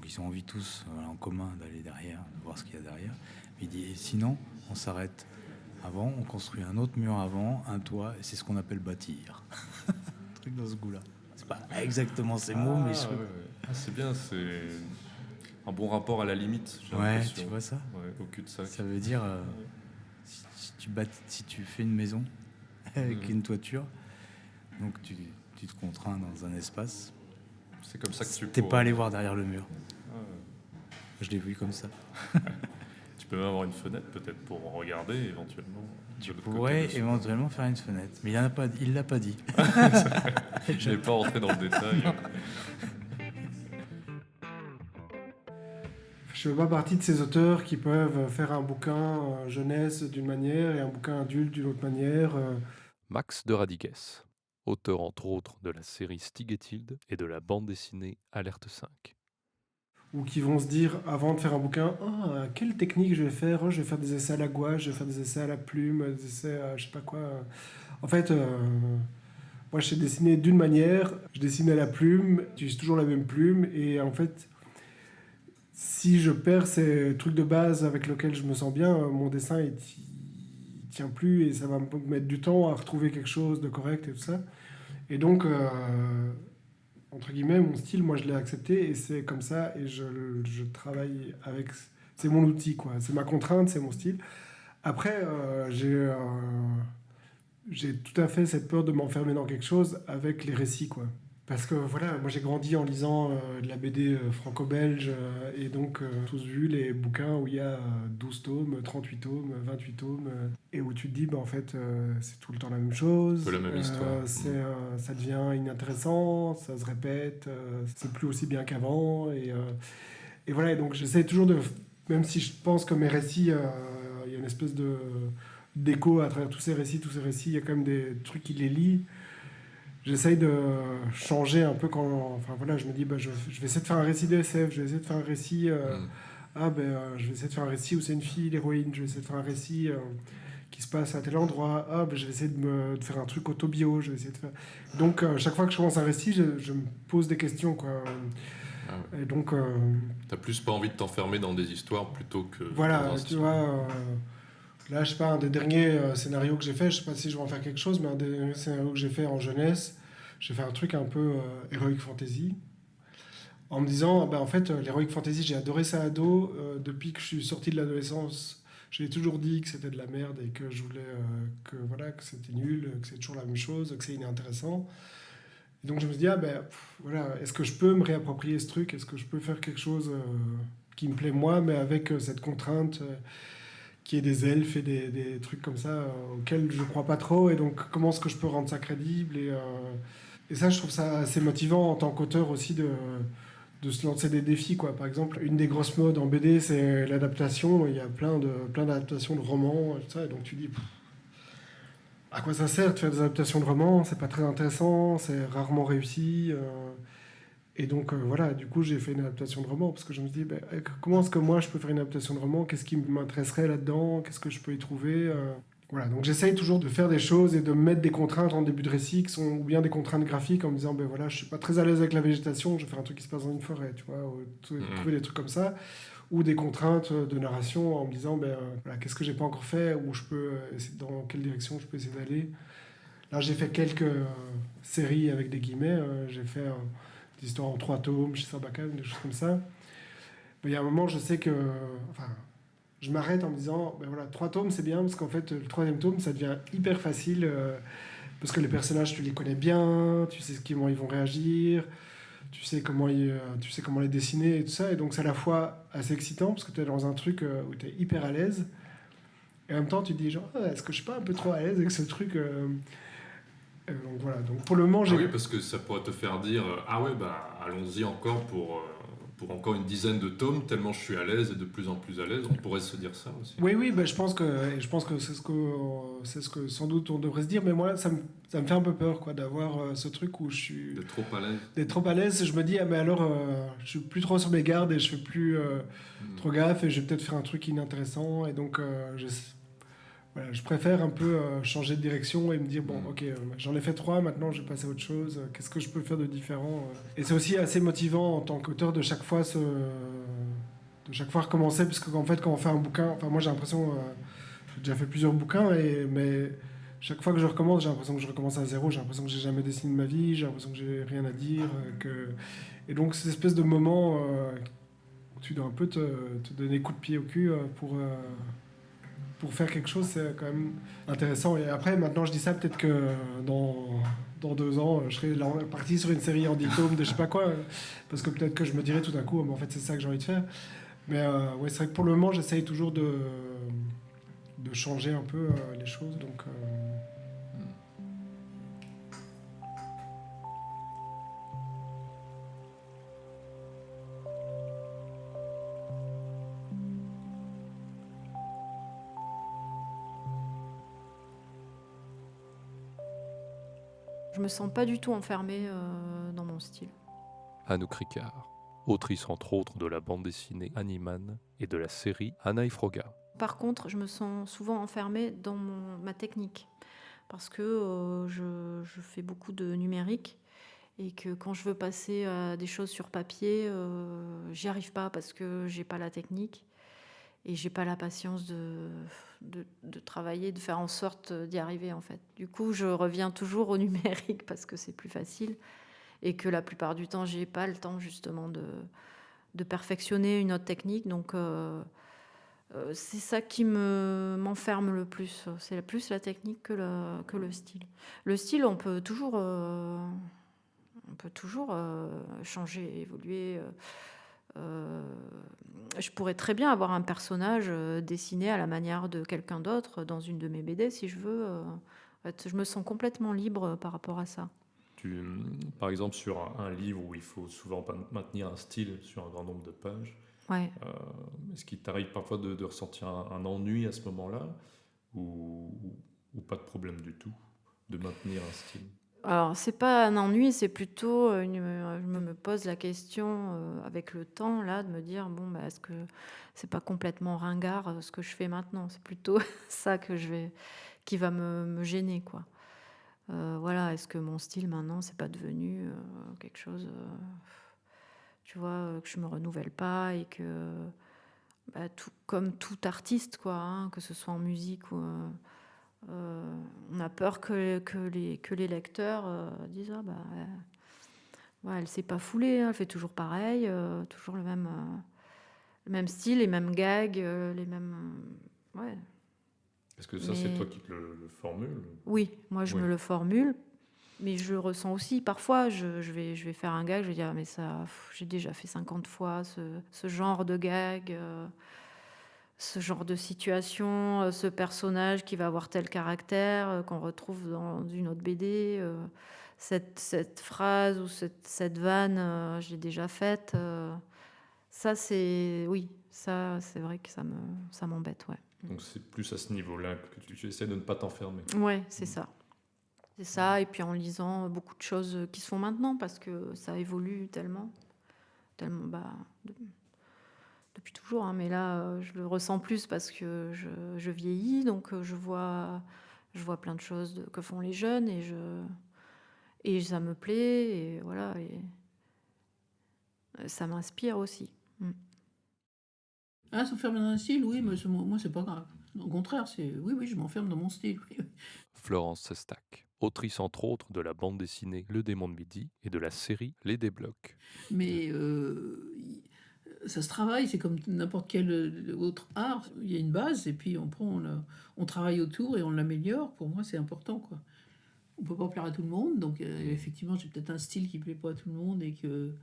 ils ont envie tous en commun d'aller derrière, de voir ce qu'il y a derrière. Il dit et sinon on s'arrête avant, on construit un autre mur avant, un toit et c'est ce qu'on appelle bâtir. Un truc dans ce goût-là. C'est pas exactement ces mots mais je... c'est bien, c'est un bon rapport à la limite. Ouais, tu vois ça. Ouais, au cul-de-sac. Ça veut dire si tu fais une maison avec une toiture. Donc tu te contrains dans un espace. C'est comme ça que tu t'es pas allé voir derrière le mur. Je l'ai vu comme ça. Tu peux même avoir une fenêtre peut-être pour regarder éventuellement. Tu pourrais éventuellement faire une fenêtre. Mais il l'a pas dit. Je n'ai pas rentré dans le détail. Je ne fais pas partie de ces auteurs qui peuvent faire un bouquin jeunesse d'une manière et un bouquin adulte d'une autre manière. Max de Radigues, auteur entre autres de la série Stig et Tilde et de la bande dessinée Alerte 5. Ou qui vont se dire, avant de faire un bouquin, quelle technique je vais faire? Je vais faire des essais à la gouache, je vais faire des essais à la plume, des essais à je sais pas quoi. En fait, Moi, je sais dessiner d'une manière, je dessine à la plume, j'utilise toujours la même plume, et en fait, si je perds ces trucs de base avec lesquels je me sens bien, mon dessin, il tient plus, et ça va me mettre du temps à retrouver quelque chose de correct et tout ça. Et donc, entre guillemets, mon style, moi, je l'ai accepté, et c'est comme ça, et je travaille avec... C'est mon outil, quoi. C'est ma contrainte, c'est mon style. Après, j'ai tout à fait cette peur de m'enfermer dans quelque chose avec les récits, quoi. Parce que voilà, moi j'ai grandi en lisant de la BD franco-belge et donc tous vu les bouquins où il y a 12 tomes, 38 tomes, 28 tomes et où tu te dis, bah, en fait, c'est tout le temps la même chose. Un peu la même histoire. Ça devient inintéressant, ça se répète, c'est plus aussi bien qu'avant. Et voilà, et donc j'essaie toujours de... Même si je pense que mes récits, il y a une espèce d'écho à travers tous ces récits, il y a quand même des trucs qui les lient. J'essaye de changer un peu quand... Enfin voilà, je me dis, bah, je vais essayer de faire un récit de SF, je vais essayer de faire un récit... je vais essayer de faire un récit où c'est une fille, l'héroïne, je vais essayer de faire un récit qui se passe à tel endroit, je vais essayer de faire un truc auto-bio, je vais essayer de faire... Donc chaque fois que je commence un récit, je me pose des questions, quoi. Et donc... T'as plus pas envie de t'enfermer dans des histoires plutôt que... Voilà, dans un tu style. vois... Là, je sais pas, un des derniers scénarios que j'ai fait, je sais pas si je vais en faire quelque chose, mais un des derniers scénarios que j'ai fait en jeunesse, j'ai fait un truc un peu heroic fantasy, en me disant, en fait, l'heroic fantasy, j'ai adoré ça ado, depuis que je suis sorti de l'adolescence, j'ai toujours dit que c'était de la merde et que je voulais que c'était nul, que c'est toujours la même chose, que c'est inintéressant. Et donc je me suis dit, voilà, est-ce que je peux me réapproprier ce truc, est-ce que je peux faire quelque chose qui me plaît moi, mais avec cette contrainte... qui est des elfes et des trucs comme ça auxquels je crois pas trop, et donc comment est-ce que je peux rendre ça crédible, et ça je trouve ça assez motivant en tant qu'auteur aussi de se lancer des défis, quoi. Par exemple, une des grosses modes en BD, c'est l'adaptation. Il y a plein d'adaptations de romans et tout ça, et donc tu dis à quoi ça sert de faire des adaptations de romans, c'est pas très intéressant, c'est rarement réussi. Et donc voilà, du coup j'ai fait une adaptation de roman parce que je me dis, comment est-ce que moi je peux faire une adaptation de roman, qu'est-ce qui m'intéresserait là-dedans, qu'est-ce que je peux y trouver, voilà. Donc j'essaye toujours de faire des choses et de mettre des contraintes en début de récit qui sont ou bien des contraintes graphiques en me disant, voilà, je suis pas très à l'aise avec la végétation, je vais faire un truc qui se passe dans une forêt, tu vois, trouver des trucs comme ça, ou des contraintes de narration en me disant, voilà, qu'est-ce que j'ai pas encore fait, ou je peux dans quelle direction je peux essayer d'aller. Là j'ai fait quelques séries avec des guillemets, j'ai fait des histoires en 3 tomes chez Sarbacane, des choses comme ça. Mais il y a un moment, je sais que... je m'arrête en me disant, 3 tomes, c'est bien, parce qu'en fait, le 3e tome, ça devient hyper facile, parce que les personnages, tu les connais bien, tu sais comment ils vont réagir, tu sais comment les dessiner et tout ça, et donc c'est à la fois assez excitant, parce que tu es dans un truc où tu es hyper à l'aise, et en même temps, tu te dis, est-ce que je suis pas un peu trop à l'aise avec ce truc donc voilà, donc pour le moment j'ai... oui, parce que ça pourrait te faire dire allons-y encore pour encore une dizaine de tomes, tellement je suis à l'aise et de plus en plus à l'aise. On pourrait se dire ça aussi. Oui, je pense que c'est ce que sans doute on devrait se dire, mais moi ça me fait un peu peur, quoi, d'avoir ce truc où je suis... D'être trop à l'aise. Je me dis, alors je suis plus trop sur mes gardes et je fais plus trop gaffe, et je vais peut-être faire un truc inintéressant, et donc voilà, je préfère un peu changer de direction et me dire, ok, j'en ai fait 3, maintenant je vais passer à autre chose, qu'est-ce que je peux faire de différent. Et c'est aussi assez motivant en tant qu'auteur de chaque fois recommencer, parce qu'en fait quand on fait un bouquin, moi j'ai l'impression, j'ai déjà fait plusieurs bouquins, mais chaque fois que je recommence, j'ai l'impression que je recommence à zéro, j'ai l'impression que j'ai jamais dessiné de ma vie, j'ai l'impression que j'ai rien à dire, et donc cette espèce de moment où tu dois un peu te donner coup de pied au cul pour faire quelque chose, c'est quand même intéressant. Et après, maintenant, je dis ça, peut-être que dans 2 ans, je serai parti sur une série en 10 tomes de je sais pas quoi, parce que peut-être que je me dirai tout d'un coup, en fait, c'est ça que j'ai envie de faire. Mais c'est vrai que pour le moment, j'essaye toujours de changer un peu les choses. Donc, Je me sens pas du tout enfermée dans mon style. Anouk Ricard, autrice entre autres de la bande dessinée Animan et de la série Anaï Froga. Par contre, je me sens souvent enfermée dans ma technique. parce que je fais beaucoup de numérique et que quand je veux passer à des choses sur papier, j'y arrive pas parce que j'ai pas la technique et j'ai pas la patience de travailler, de faire en sorte d'y arriver en fait. Du coup, je reviens toujours au numérique parce que c'est plus facile et que la plupart du temps, j'ai pas le temps justement de perfectionner une autre technique. Donc, c'est ça qui m'enferme le plus. C'est plus la technique que le style. Le style, on peut toujours changer, évoluer. Je pourrais très bien avoir un personnage dessiné à la manière de quelqu'un d'autre dans une de mes BD si je veux. En fait, je me sens complètement libre par rapport à ça. Par exemple, sur un livre où il faut souvent maintenir un style sur un grand nombre de pages, ouais. Est-ce qu'il t'arrive parfois de ressentir un ennui à ce moment-là ou pas de problème du tout de maintenir un style? Alors, c'est pas un ennui, c'est plutôt je me pose la question avec le temps là de me dire bon bah, est-ce que c'est pas complètement ringard ce que je fais maintenant? C'est plutôt ça qui va me gêner quoi. Voilà, est-ce que mon style maintenant c'est pas devenu quelque chose tu vois que je me renouvelle pas et que bah, comme tout artiste quoi, hein, que ce soit en musique ou on a peur que les lecteurs disent ah bah ouais, elle s'est pas foulée, hein, elle fait toujours pareil, toujours le même style, les mêmes gags, les mêmes ouais. Est-ce que ça c'est toi qui te le formule? Oui, moi je me le formule, mais je le ressens aussi. Parfois je vais faire un gag, je vais dire mais ça j'ai déjà fait 50 fois ce genre de gag. Ce genre de situation, ce personnage qui va avoir tel caractère qu'on retrouve dans une autre BD, cette phrase ou cette vanne, je l'ai déjà faite. Ça, c'est vrai que ça m'embête, ouais. Donc c'est plus à ce niveau-là que tu essaies de ne pas t'enfermer. Ouais, c'est ça. C'est ça, et puis en lisant beaucoup de choses qui se font maintenant, parce que ça évolue tellement depuis toujours, hein, mais là, je le ressens plus parce que je vieillis, donc je vois plein de choses que font les jeunes et ça me plaît, et voilà, et ça m'inspire aussi. Ah, s'enfermer dans un style, oui, mais moi, c'est pas grave. Au contraire, oui, je m'enferme dans mon style. Florence Sestac, autrice entre autres de la bande dessinée Le Démon de Midi et de la série Les Déblocs. Mais ça se travaille, c'est comme n'importe quel autre art. Il y a une base et puis on travaille autour et on l'améliore. Pour moi, c'est important, quoi. On peut pas plaire à tout le monde, donc effectivement, j'ai peut-être un style qui plaît pas à tout le monde et que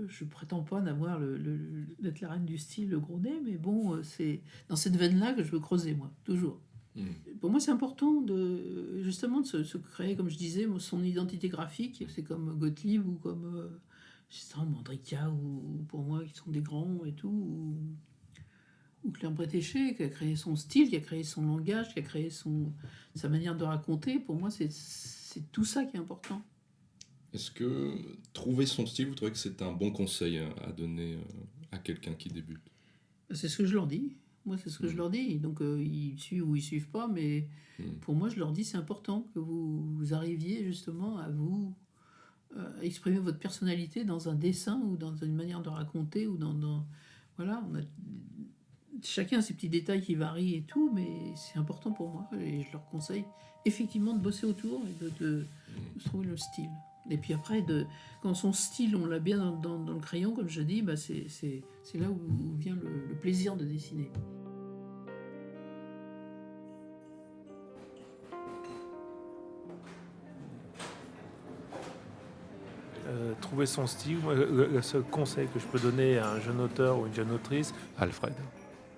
je prétends pas d'être la reine du style, le gros nez, mais bon, c'est dans cette veine-là que je veux creuser, moi, toujours. Pour moi, c'est important justement de se créer, comme je disais, son identité graphique. C'est comme Gottlieb ou comme Mandrika, ou pour moi, qui sont des grands et tout, ou Claire Bretéché, qui a créé son style, qui a créé son langage, qui a créé sa manière de raconter. Pour moi, c'est tout ça qui est important. Est-ce que trouver son style, vous trouvez que c'est un bon conseil à donner à quelqu'un qui débute? C'est ce que je leur dis. Moi, c'est ce que je leur dis. Donc, ils suivent ou ils suivent pas, mais pour moi, je leur dis c'est important que vous arriviez justement à vous exprimer votre personnalité dans un dessin ou dans une manière de raconter ou voilà, chacun a ses petits détails qui varient et tout, mais c'est important pour moi et je leur conseille effectivement de bosser autour et de trouver le style. Et puis après, quand son style, on l'a bien dans le crayon, comme je dis, bah c'est là où vient le plaisir de dessiner. Trouver son style, le seul conseil que je peux donner à un jeune auteur ou une jeune autrice, Alfred,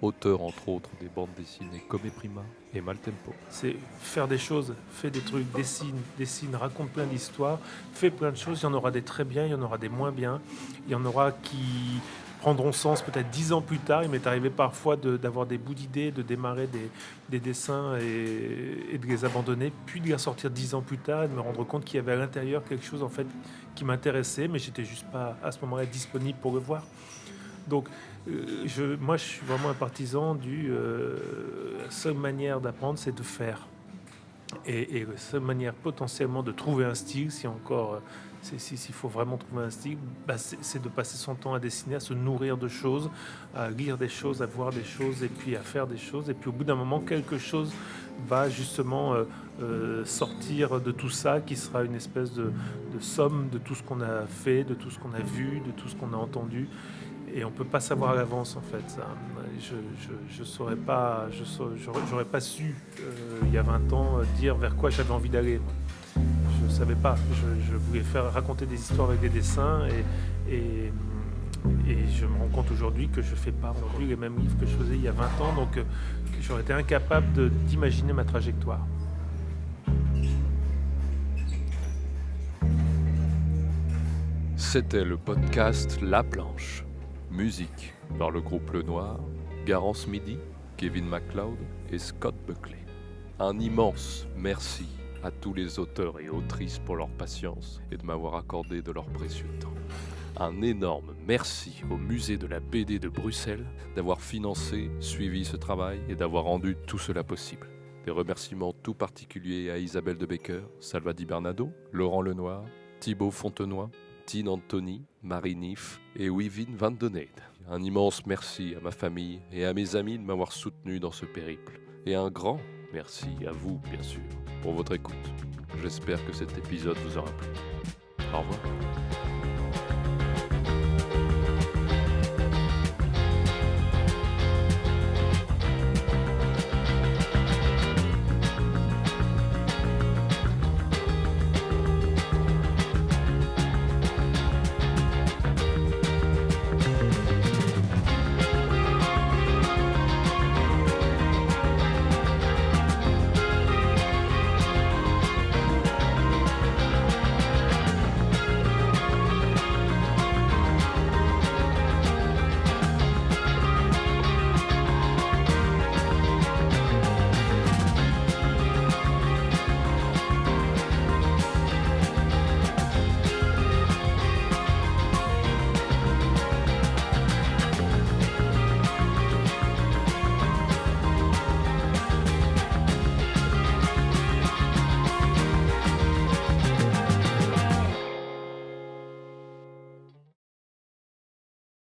auteur entre autres des bandes dessinées Come Prima et Maltempo. c'est faire des choses, fais des trucs, dessine, raconte plein d'histoires, fais plein de choses, il y en aura des très bien, il y en aura des moins bien, il y en aura qui prendront sens peut-être 10 ans plus tard. Il m'est arrivé parfois d'avoir des bouts d'idées, de démarrer des dessins et de les abandonner, puis de les ressortir 10 ans plus tard et de me rendre compte qu'il y avait à l'intérieur quelque chose en fait qui m'intéressait, mais j'étais juste pas à ce moment-là disponible pour le voir. Donc moi je suis vraiment un partisan la seule manière d'apprendre c'est de faire. Et la seule manière potentiellement de trouver un style, s'il faut vraiment trouver un style, c'est de passer son temps à dessiner, à se nourrir de choses, à lire des choses, à voir des choses et puis à faire des choses. Et puis au bout d'un moment, quelque chose va justement sortir de tout ça, qui sera une espèce de somme de tout ce qu'on a fait, de tout ce qu'on a vu, de tout ce qu'on a entendu. Et on ne peut pas savoir à l'avance en fait. Ça. Je saurais pas, j'aurais pas su il y a 20 ans dire vers quoi j'avais envie d'aller. Je ne savais pas. Je voulais raconter des histoires avec des dessins et je me rends compte aujourd'hui que je ne fais pas aujourd'hui les mêmes livres que je faisais il y a 20 ans. Donc j'aurais été incapable d'imaginer ma trajectoire. C'était le podcast La Planche. Musique par le groupe Le Noir, Garance Midi, Kevin MacLeod et Scott Buckley. Un immense merci à tous les auteurs et autrices pour leur patience et de m'avoir accordé de leur précieux temps. Un énorme merci au musée de la BD de Bruxelles d'avoir financé, suivi ce travail et d'avoir rendu tout cela possible. Des remerciements tout particuliers à Isabelle de Becker, Salva Di Bernardo, Laurent Lenoir, Thibaut Fontenoy, Tine Anthony, Marie Nif et Wivine Van Donade. Un immense merci à ma famille et à mes amis de m'avoir soutenu dans ce périple. Et un grand merci à vous, bien sûr, pour votre écoute. J'espère que cet épisode vous aura plu. Au revoir.